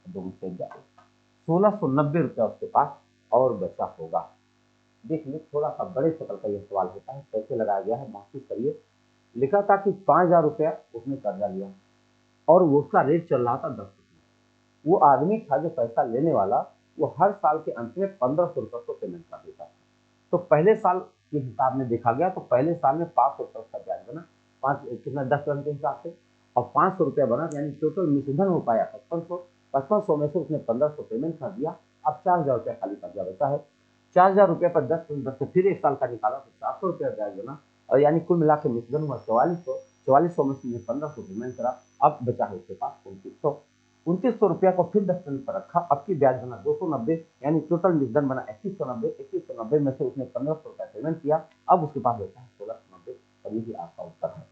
2 में से 11, 1,690 रुपया उसके पास और बचा होगा। देखिए थोड़ा सा बड़े शक्ल का यह सवाल होता है, कैसे लगाया गया है महसूस करिए। लिखा था कि 5,000 रुपया उसने कर्जा लिया और वो उसका रेट चल रहा था 10%। वो आदमी था जो पैसा लेने वाला, वो हर साल के अंत में 1,500 रुपये को पेमेंट कर देता था। तो पहले साल के हिसाब में देखा गया तो पहले साल में 500 रुपये का ब्याज बना, पाँच कितना 10% के हिसाब से, और 500 रुपया बना, यानी टोटल मिश्रधन हो पाया 5500। 5500 में से उसने 1,500 पेमेंट कर दिया। अब 4,000 रुपया खाली कर्जा बचा है। 4,000 रुपये पर 10% से फिर एक साल का निकाला तो 400 रुपया ब्याज बना, और यानी कुल मिला के मिश्रधन हुआ 4400। 4400 में से 1,500 पेमेंट करा, अब बचा है उसके पास 2900। 2900 रुपया को फिर 10% पर रखा, अब की ब्याज बना 290, यानी टोटल मिश्रधन बना 2190। 2190 में से उसने 1,500 रुपया पेमेंट किया, अब उसके पास बचा है 1,690। और यही आपका उत्तर है।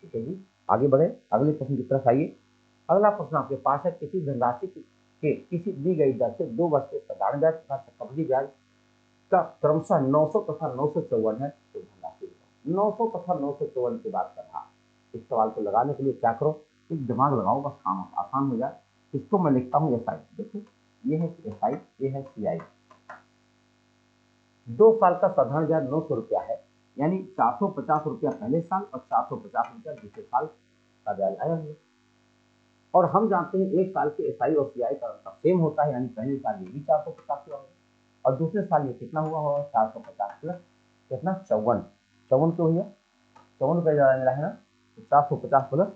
ठीक है जी, आगे बढ़े, अगले प्रश्न की तरफ आइए। अगला प्रश्न आपके पास है, किसी धनराशि के किसी दी गई दर से 2 वर्ष के साधारण ब्याज तथा चक्रवृद्धि ब्याज का क्रमशः 900 तथा 954 है, तो धनराशि 900 तथा 954 की बात कर रहा। इस सवाल को लगाने के लिए क्या करो, एक दिमाग लगाओ, बस काम आसान हो जाए। इसको मैं लिखता हूँ एस आई। देखो ये है एस आई, ये है सी आई। 2 साल का साधारण ब्याज 900 रुपया है, यानी 450 रुपया पहले साल और 450 रुपया दूसरे साल का ब्याज आया है। और हम जानते हैं 1 साल के एस आई और सी आई का अंतर सेम होता है, यानी पहले साल ये भी 450 हुआ होगा और दूसरे साल ये कितना हुआ होगा, 450 प्लस कितना 54। 54 क्यों भैया, 54 रुपया ज्यादा मिला है ना, तो 450 प्लस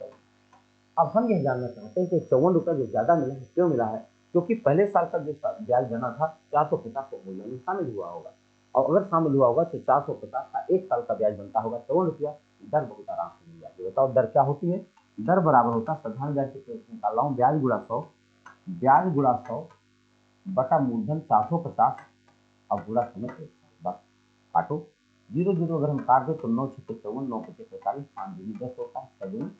54। अब हम यह जानना चाहते हैं कि 54 रुपया जो ज्यादा मिला है क्यों मिला है, क्योंकि पहले साल का जो ब्याज बना था 450 को मूल्य में शामिल हुआ होगा, और अगर शामिल हुआ होगा तो 450 का 1 साल का ब्याज बनता होगा 54 रुपया। दर बहुत आराम से मिल जाती है। बताओ दर क्या होती है, दर बराबर होता है साधारण ब्याज से निकाल रहा हूँ, ब्याज गुणा 100, ब्याज गुणा 100 बटा मूलधन 450 और गुणा समय 1 साल। बस काटो, 0 0 अगर हम काट दे तो 9 6 54, 9 5 45, 5 दूनी 10 होता है, 6 दूनी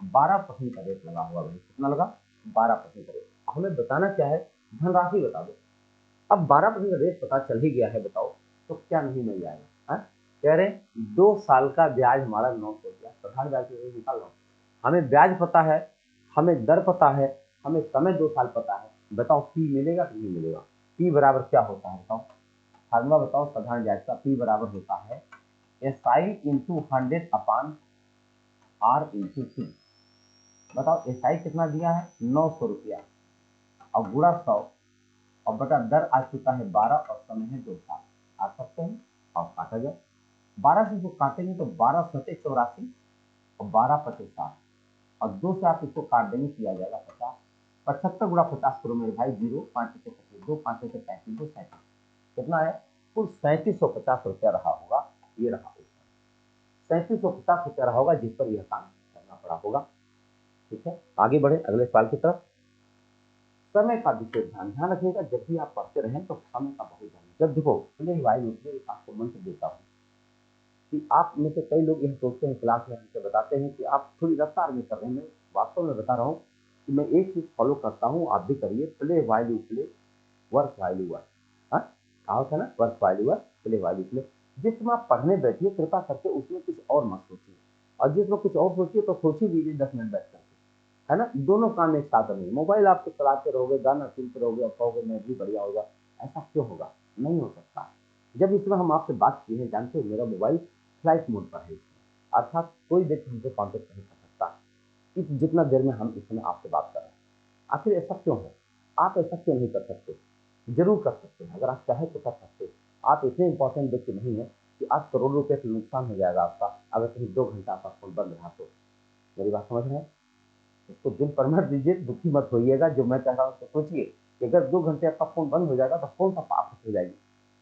12% का रेट लगा हुआ है। कितना लगा, 12% का रेट। हमें बताना क्या है, धनराशि बता दो। अब 12% का रेट पता चल ही गया है, बताओ तो क्या नहीं मिल जाएगा। कह रहे 2 साल का ब्याज हमारा 900 रुपया, साधारण ब्याज से निकाल रहा हूँ। हमें ब्याज पता है, हमें दर पता है, हमें समय 2 साल पता है। बताओ पी मिलेगा कि नहीं मिलेगा, पी बराबर क्या होता है बताओ, फार्मूला बताओ साधारण ब्याज का। पी बराबर होता है S I into 100 upon R into T. बताओ एस आई कितना दिया है 900 रुपया और गुणा 100 और बटा दर आ चुका है 12 और समय है 2 साल। आ सकते हैं और काटा जाए, 12 से इसको काटेंगे तो 12 सते 84 और 12 पचे 60 और 2 से आप इसको काट देंगे, किया जाएगा 50। 75 गुणा 50 करो मेरे भाई, 0 5 से 25, 2 5 से 35, 2 37, कितना है कुल 3750 रुपया रहा होगा। ये रहा उत्तर, 3750 रुपया रहा होगा जिस पर यह काम करना पड़ा होगा। ठीक है, आगे बढ़े अगले सवाल की तरफ। समय का विशेष ध्यान रखिएगा, जब भी आप पढ़ते रहें तो समय का बहुत ध्यान। जब देखो पहले वायु एक आपको मंत्र देता हूँ कि आप में से कई लोग यह सोचते हैं, क्लास में हमसे बताते हैं कि आप थोड़ी रफ्तार में कर रहे हैं। मैं वास्तव में बता रहा हूँ कि मैं एक चीज फॉलो करता हूँ, आप भी करिए। प्ले वायु प्ले, वर्क वायु वर्क। हाँ कहा था ना, वर्क वायु वर्क, प्ले वायु प्ले। जिसमें आप पढ़ने बैठिए कृपा करके उसमें कुछ और मत सोचिए, और जिसमें कुछ और सोचिए तो सोचिए लीजिए 10 मिनट बैठ करके, है ना। दोनों काम एक साथ नहीं, मोबाइल आप चलाते रहोगे, गाना सुनते रहोगे और कहोगे मैं भी बढ़िया होगा, ऐसा क्यों होगा, नहीं हो सकता। जब इसमें हम आपसे बात की है, जानते हो मेरा मोबाइल फ्लाइट मोड पर है इसमें, अर्थात कोई व्यक्ति हमसे कॉन्टेक्ट नहीं कर सकता इस जितना देर में हम इसमें आपसे बात कर रहे हैं। आखिर ऐसा क्यों है, आप ऐसा क्यों नहीं कर सकते, जरूर कर सकते हैं, अगर आप चाहें तो कर सकते हैं। आप इतने इंपॉर्टेंट व्यक्ति नहीं है कि आज करोड़ों रुपए का नुकसान हो जाएगा आपका अगर कहीं 2 घंटा आपका फोन बंद रहा तो। मेरी बात समझ रहे हैं, इसको दिल पर मत दीजिए, दुखी मत होइएगा। जो मैं कह रहा हूँ तो सोचिए कि अगर 2 घंटे आपका फोन बंद हो जाएगा तो फोन का पाप हो जाएगी,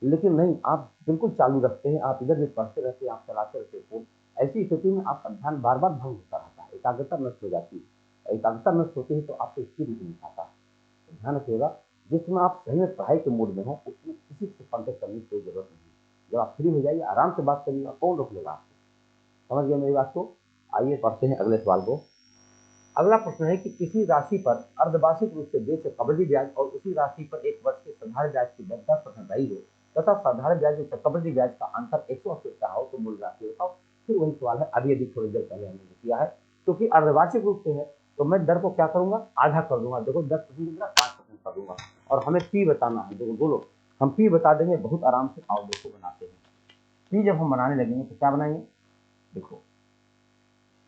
लेकिन नहीं, आप बिल्कुल चालू रखते हैं, आप इधर भी पढ़ते रहते हैं, आप चलाते रहते हैं फोन। ऐसी स्थिति में आपका ध्यान बार बार भंग होता रहता है, एकाग्रता नष्ट हो जाती है। एकाग्रता नष्ट होती है तो आपको स्थिर नहीं पाता। तो ध्यान रखिएगा, जिसमें आप सही में पढ़ाई के मूड में हो उसमें किसी से कॉन्टेक्ट करने की कोई जरूरत नहीं है। जब आप फ्री हो जाइए आराम से बात करिएगा, कौन रोक लेगा आपको। समझ गया मेरी बात को। आइए पढ़ते हैं अगले सवाल को। अगला प्रश्न है कि किसी राशि पर अर्धवार्षिक रूप से देय चक्रवृद्धि ब्याज और उसी राशि पर 1 वर्ष के साधारण ब्याज की दर 10% रही हो तथा साधारण ब्याज और चक्रवृद्धि ब्याज का अंतर 180 का हो तो मूल राशि बताओ। फिर वही सवाल है, अभी अभी थोड़ी देर पहले हमने किया है। क्योंकि अर्धवार्षिक रूप से है तो मैं दर को क्या करूंगा, आधा कर दूंगा। देखो 10% की जगह 5% कर दूंगा, और हमें पी बताना है। देखो बोलो, हम पी बता देंगे बहुत आराम से। आओ देखो बनाते हैं। पी जब हम बनाने लगेंगे तो क्या बनाएंगे, देखो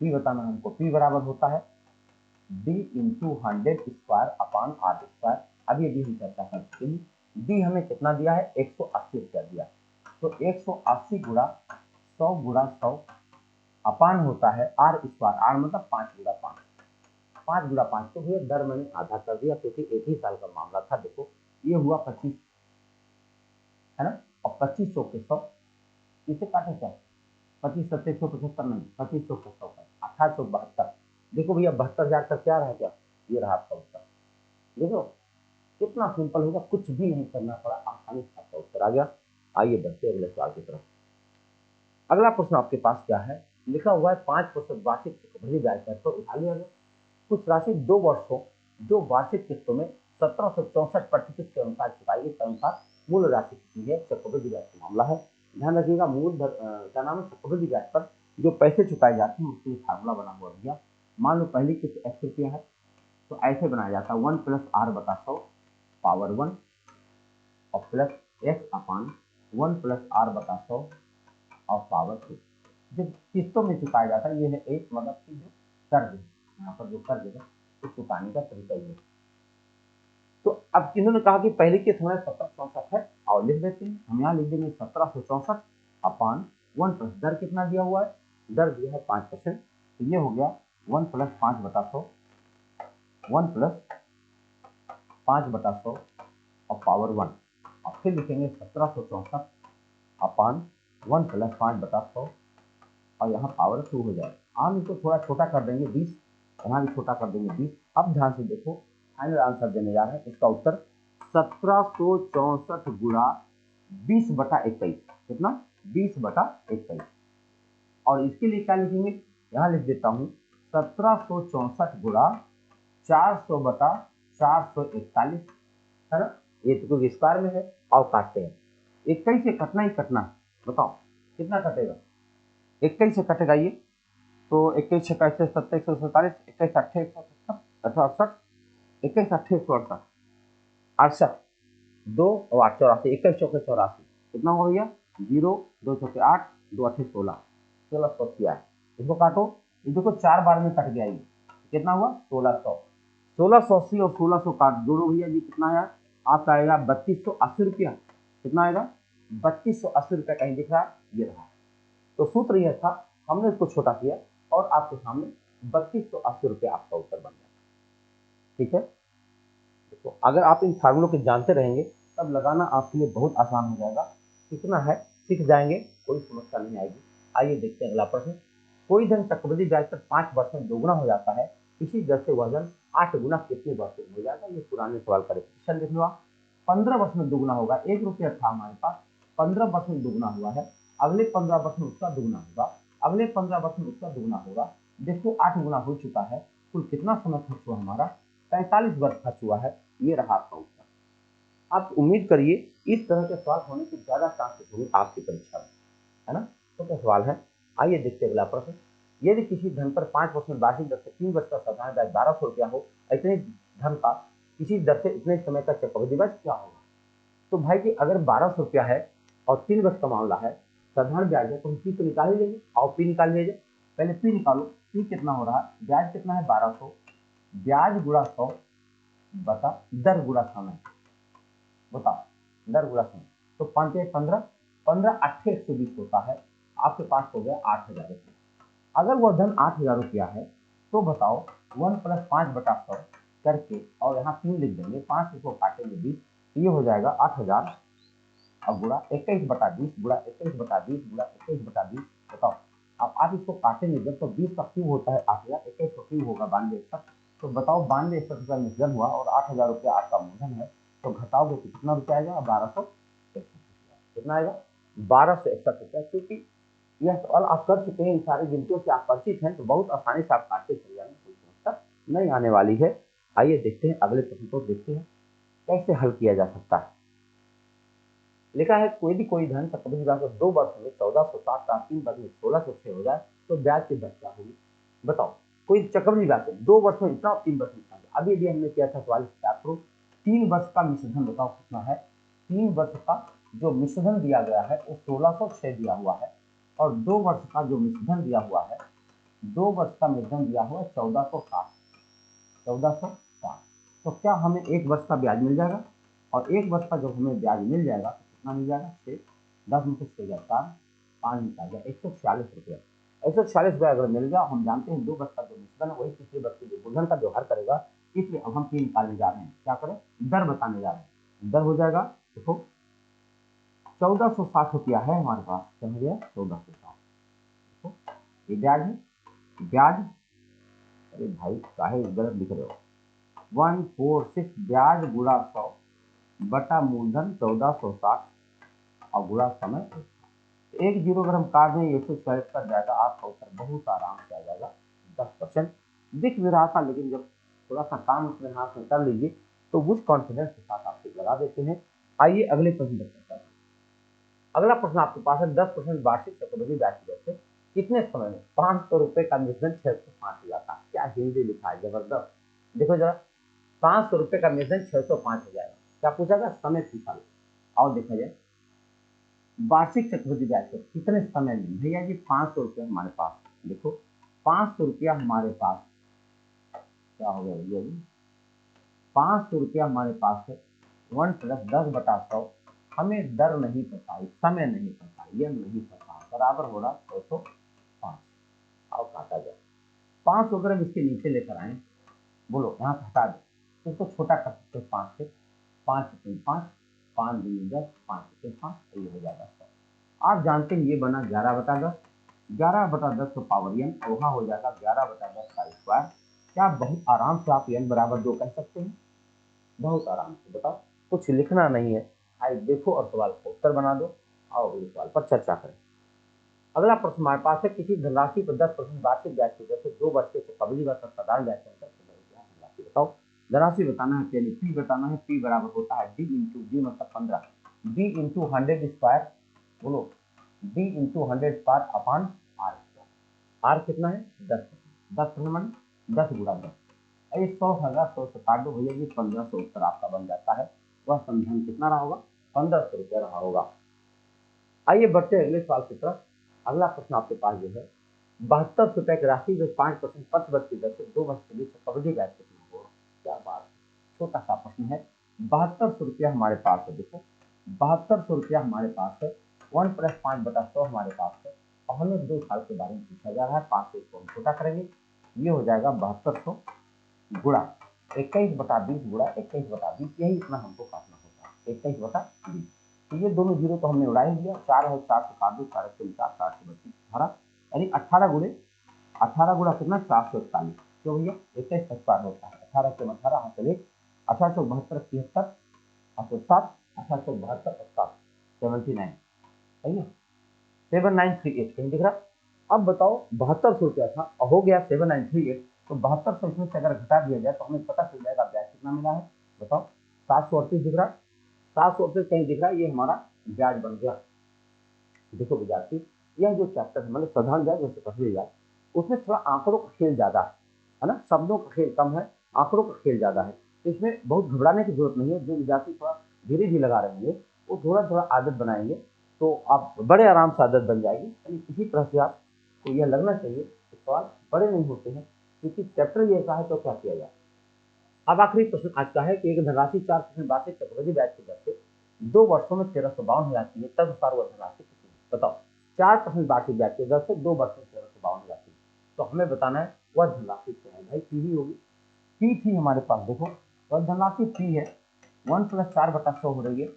पी बताना हमको। पी बराबर होता है D into 100 square upon R square. अभी अभी हम चर्चा कर चुके हैं। डी हमें कितना दिया है, 180 रुपया दिया। तो 180 गुणा 100 गुणा 100 अपान होता है आर स्क्वायर। आर मतलब 5 गुणा 5, 5 गुणा 5। तो भैया दर मैंने आधा कर दिया क्योंकि एक ही साल का मामला था। देखो ये हुआ 25 है ना, और 2500 के 100 इसे काटे क्या, 25 सत्तर 175 नहीं, 2500 के 100 का 1872। देखो भैया 72,000 का क्या रह गया, ये रहा आपका उत्तर। देखो कितना सिंपल होगा, कुछ भी नहीं करना पड़ा, आसानी से आपका उत्तर आ गया। आइए बढ़ते अगले सवाल की तरफ। अगला प्रश्न आपके पास क्या है, लिखा हुआ है 5% वार्षिक चक्रवृद्धि ब्याज दर पर उधार लिया गया कुछ राशि 2 वर्षों जो वार्षिक किस्तों में 1764% के अनुसार चुकाई गई, अनुसार मूल राशि कितनी है। चक्रवृद्धि ब्याज का मामला है, ध्यान रखिएगा। क्या नाम है, चक्रवृद्धि ब्याज पर जो पैसे चुकाए जाते हैं उसके लिए फार्मूला बना हुआ भैया। मान लो पहली किस्त एक्स रुपया है तो ऐसे बनाया जाता है 1 प्लस आर बटा 100 पावर 1 और plus X upon 1 plus R बटा 100 और पावर 2। जब किस्तों में चुकाया जाता है, ये है एक मतलब कि जो कर्ज है, यहाँ पर जो कर्ज है तो चुकाने का तरीका ये है। तो अब इन्होंने कहा कि पहले किस्त हमारे 1764 है और लिख देते हैं हम, यहाँ लिख देंगे 1764 अपान 1 प्लस दर कितना दिया हुआ है, दर दिया है 5%। तो ये हो गया 1 प्लस 5 बटा 100, 1 प्लस 5 बटा 100 और पावर 1 और फिर लिखेंगे 1764 अपान 1 प्लस 5 बटा 100 और यहाँ पावर 2 हो जाए। हम इसको थोड़ा छोटा कर देंगे 20, यहाँ भी छोटा कर देंगे 20। अब ध्यान से देखो फाइनल आंसर देने जा रहे हैं। इसका उत्तर 1764 गुणा 20 बटा 21, कितना 20 बटा 21। और इसके लिए क्या लिखेंगे, यहाँ लिख देता हूँ 1764 गुणा 400 बटा 441 है ना, ये तो क्योंकि स्क्वायर में है। और काटते हैं 21 से कटना ही कटना है, बताओ कितना कटेगा, 21 से कटेगा ये, तो 21 से कैसे 70 147 21 8 170 68 21 8 168 68 2 और 8 84 21 चौके 84 कितना हो भैया 0 2 चौके 8 2 8 16 1600 किया है। इसको काटो, ये देखो 4 बार में कट गया, ये कितना हुआ 1600। 1680 और 1600 काट दोनों भैया जी कितना आया, आपका आएगा 3280 रुपया। कितना आएगा 3280 रुपया, कहीं दिख रहा है, ये रहा। तो सूत्र यह था, हमने इसको छोटा किया और आपके सामने 3280 रुपया आपका उत्तर बन गया। ठीक है, तो अगर आप इन फार्मूलों को जानते रहेंगे तब लगाना आपके लिए बहुत आसान हो जाएगा। कितना है सीख जाएंगे, कोई समस्या नहीं आएगी। आइए देखते हैं अगला प्रश्न। कोई धन चक्रवृद्धि ब्याज पर 5 वर्ष में दोगुना हो जाता है, इसी दर से वह धन 8 गुना कितने वर्ष में हो जाएगा। ये पुराने सवाल का रिपीटिशन देख लो। 15 वर्ष में दोगुना होगा, 1 रुपया था हमारे पास, 15 वर्ष में दोगुना हुआ है, अगले 15 वर्ष में उसका दुगुना होगा, अगले 15 वर्ष में उसका दुगुना होगा। देखो 8 गुना हो चुका है, कुल कितना समय खर्च हुआ हमारा, 45 वर्ष खर्च हुआ है। ये रहा आपका उत्तर। आप उम्मीद करिए इस तरह के सवाल होने की ज्यादा चांसेस होंगे आपकी परीक्षा में, है ना। तो क्या सवाल है, आइए देखते हैं अगला प्रश्न। यदि किसी धन पर 5% वार्षिक दर से 3 वर्ष का साधारण ब्याज 1200 रुपया हो, इतने धन का किसी दर से इतने समय का चक्रवृद्धि ब्याज क्या होगा। तो भाई कि अगर 1200 रुपया है और 3 वर्ष का मामला है, साधारण ब्याज है, तो हम पी तो निकाल ही लेंगे। और पी निकाल लीजिए, पहले पी निकालो। पी कितना हो रहा है, ब्याज कितना है 1200, ब्याज गुणा 100 बता दर गुणा समय, बताओ दर गुणा समय। तो 5 15 15 8 120 होता है, आपके पास हो गया 8000 रुपया। अगर वह धन 8000 रुपया है तो बताओ 1 प्लस 5 बटा 100 करके और यहाँ 3 लिख देंगे, 5 को काटेंगे 20, ये हो जाएगा 8000 और गुणा 21 बटा 20 गुणा 21 बटा 20 गुणा 21 बटा 20। बताओ अब आप इसको काटेंगे जब, तो 20 का क्यूब होता है 8000, 21 का क्यूब होगा 9261। तो बताओ 9261 रुपया निधन हुआ और 8000 रुपया आपका मूलधन है, तो घटाओगे तो कितना रुपया आएगा 1261। कितना आएगा 1261 रुपया। क्योंकि यह सवाल आप कर चुके हैं, इन सारी गिनतियों से आप परिचित हैं, तो बहुत आसानी से आप काटते चले जाएंगे, कोई समस्या नहीं आने वाली है। आइए देखते हैं अगले प्रश्न को, देखते हैं कैसे हल किया जा सकता है। लिखा है कोई धन चक्रवृद्धि ब्याज 2 वर्ष में 1460 का 3 वर्ष में 1606 हो जाए तो ब्याज की दर क्या होगी। बताओ कोई चक्रवृद्धि ब्याज 2 वर्ष में इतना 3 वर्ष में इतना। अभी हमने किया था सवाल, 3 वर्ष का मिश्रधन बताओ कितना है, 3 वर्ष का जो मिश्रधन दिया गया है वो 1606 दिया हुआ है, और 2 वर्ष का जो मिश्रधन दिया हुआ है, 2 वर्ष का मिश्रधन दिया हुआ है 1460। 1460। तो क्या हमें 1 वर्ष का ब्याज मिल जाएगा? और 1 वर्ष का जब हमें ब्याज मिल जाएगा तो कितना मिल जाएगा? 6, 10 में से 6 गया 4, 5 निकाल गया 146 रुपया। 146 रुपया अगर मिल गया, हम जानते हैं 2 वर्ष का जो मिश्रधन है वही तीसरे वर्ष के मूलधन का व्यवहार करेगा, इसलिए अब हम पी निकालने जा रहे हैं। क्या करें? दर बताने जा रहे हैं। दर हो जाएगा, देखो 1460 रुपया है हमारे पास। क्या हो गया? 1460। देखो ये ब्याज है, ब्याज, अरे भाई काहे गलत लिख रहे हो, 146 ब्याज गुणा 100 बटा मूलधन 1460 और गुणा समय। एक जीरो अगर हम काट दें 140 कर जाएगा, आपका उत्तर बहुत आराम से आ जाएगा 10%। दिख भी रहा था, लेकिन जब थोड़ा सा काम अपने हाथ में कर लीजिए तो उस कॉन्फिडेंस के साथ आप लगा देते हैं। आइए अगले प्रश्न पर चलते हैं। अगला प्रश्न आपके पास है 10% वार्षिक चक्रवृद्धि ब्याज की दर से कितने समय में 500 रुपए का मिश्रण 605 हो जाता है? क्या हिंदी लिखा है, जबरदस्त। देखो जरा, 500 रुपए का मिश्रण 605 हो जाएगा। क्या पूछा गया? समय पूछा गया। और देखा जाए वार्षिक चक्रवृद्धि ब्याज दर कितने समय में। भैया जी 500 रुपया हमारे पास, देखो 500 रुपया हमारे पास, क्या हो गया भैया जी, 500 रुपया हमारे पास है। 1 + 10/100, हमें दर नहीं पता, समय नहीं पता, यह नहीं पता, बराबर हो रहा 605। आओ काटा जाए 500, अगर हम इसके नीचे लेकर आए, बोलो यहाँ से हटा दे तो इसको छोटा कर सकते 5 से, 5 3 5, 5 2 10, 5 3 5, तो ये हो जाएगा 100। आप जानते हैं ये बना 11/10, 11/10 तो पावर n, वहाँ हो जाएगा 11/10 का स्क्वायर। क्या बहुत आराम से आप n बराबर 2 कह सकते हैं? बहुत आराम से। बताओ, कुछ लिखना नहीं है, आइए देखो और सवाल का उत्तर बना दो। आओ अगले सवाल पर चर्चा करें। अगला प्रश्न हमारे पास है, किसी धनराशि पर 10% वार्षिक ब्याज की दर से 2 वर्ष के चक्रवृद्धि व साधारण ब्याज के अंतर धनराशि बताओ। धनराशि बताना है, पहले पी बताना है। पी बराबर होता है डी इंटू डी मतलब 15, डी इंटू 100 स्क्वायर, बोलो D into 100 square upon R square. R कितना है? 10। 10 मन 10 गुणा 10, 100 से काट दो भैया जी, 1500 उत्तर आपका बन जाता है। वह संधान कितना रहा होगा? 1500 रुपया रहा होगा। आइए बढ़ते हैं अगले सवाल की तरफ। अगला प्रश्न आपके पास जो है, 72 रुपए की राशि में 5% प्रतिवर्ष की दर से 2 वर्ष के लिए चक्रवृद्धि ब्याज कितना होगा? क्या बात है, छोटा सा प्रश्न है। 7200 रुपया हमारे पास है, देखो 7200 रुपया हमारे पास है, 1 + 5/100 हमारे पास है, और हमें 2 साल के बारे में पूछा जा रहा है। 5 से इसको हम छोटा करेंगे, ये हो जाएगा 7200 गुणा 21/20 गुणा 21/20, यही इतना हमको काटना होता है, 21/20। तो ये दोनों जीरो तो हमने उड़ा ही दिया, 4 है, 4 से काट दो, 4 से 4, 4 से 32, 18, यानी 18 गुणे 18 गुणा कितना? 441। क्यों भैया? 21 का स्क्वायर होता है, 18 से 18 हाथ चले, 1872 73 7, 1872 7, 79, सही है, 7938 कहीं दिख रहा? अब बताओ 7200 रुपया था और हो गया 7938, तो 7200 इसमें से अगर घटा दिया जाए तो हमें पता चल जाएगा ब्याज कितना मिला है। बताओ, 738 दिख रहा, 738 कहीं दिख रहा है, ये हमारा ब्याज बन गया। देखो विद्यार्थी, यह जो चैप्टर है मतलब साधारण ब्याज जैसे पढ़े ब्याज, उसमें थोड़ा आंकड़ों का खेल ज्यादा है ना, शब्दों का खेल कम है, आंकड़ों का खेल ज्यादा है। इसमें बहुत घबराने की जरूरत नहीं है। जो विद्यार्थी थोड़ा धीरे धीरे लगा रहेंगे, वो थोड़ा थोड़ा आदत बनाएंगे तो आप बड़े आराम से आदत बन जाएगी। यानी किसी तरह से आपको यह लगना चाहिए कि सवाल बड़े नहीं होते हैं, क्योंकि चैप्टर ये ऐसा है तो क्या किया जाए। अब आखिरी प्रश्न आज का है कि एक धनराशि 4% वार्षिक चक्रवृद्धि ब्याज की दर से 2 वर्षों में 1352 हो जाती है, तब वह धनराशि कितनी है? बताओ, 4% वार्षिक ब्याज की दर से 2 वर्षों में 1352 हो जाती है, तो हमें बताना है वह धनराशि क्या है। भाई पी ही होगी, पी थी हमारे पास, देखो वह धनराशि पी है, 1 + 4/100 हो रही है,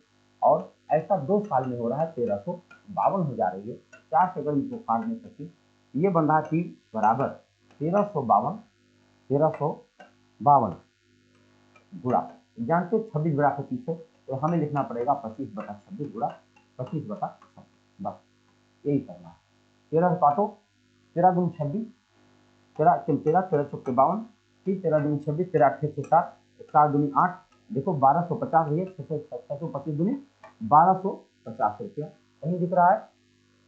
और ऐसा 2 साल में हो रहा है, 1352 हो जा रही है। 4 से अगर इसको काट में सके, ये बन रहा है पी बराबर 1352 गुणा, जानते 26 गुणा के पीछे, तो हमें लिखना पड़ेगा 25/26 गुणा 25/26, बस यही करना है। 13 से काटो, 13 दूनी 26, 13 13 13 चौके 52, फिर 13 दूनी 26, 13 अट्ठे 60, 4 दूनी 8, देखो 1250 हुई है, 625 दूनी 1250 रुपया, कहीं दिख रहा है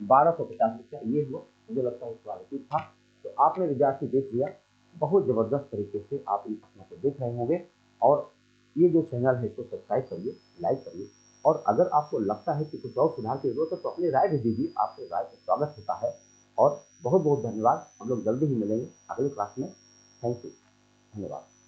1250 रुपया, ये हुआ। मुझे लगता है सवाल ठीक था, तो आपने विद्यार्थी देख लिया, बहुत जबरदस्त तरीके से आप इन प्रश्नों को देख रहे होंगे। और ये जो चैनल है इसको सब्सक्राइब करिए, लाइक करिए, और अगर आपको लगता है कि कुछ और सुधार की ज़रूरत है तो अपनी राय भी दीजिए, आपकी राय का स्वागत होता है। और बहुत-बहुत धन्यवाद। हम लोग जल्दी ही मिलेंगे अगली क्लास में। Thank you. धन्यवाद।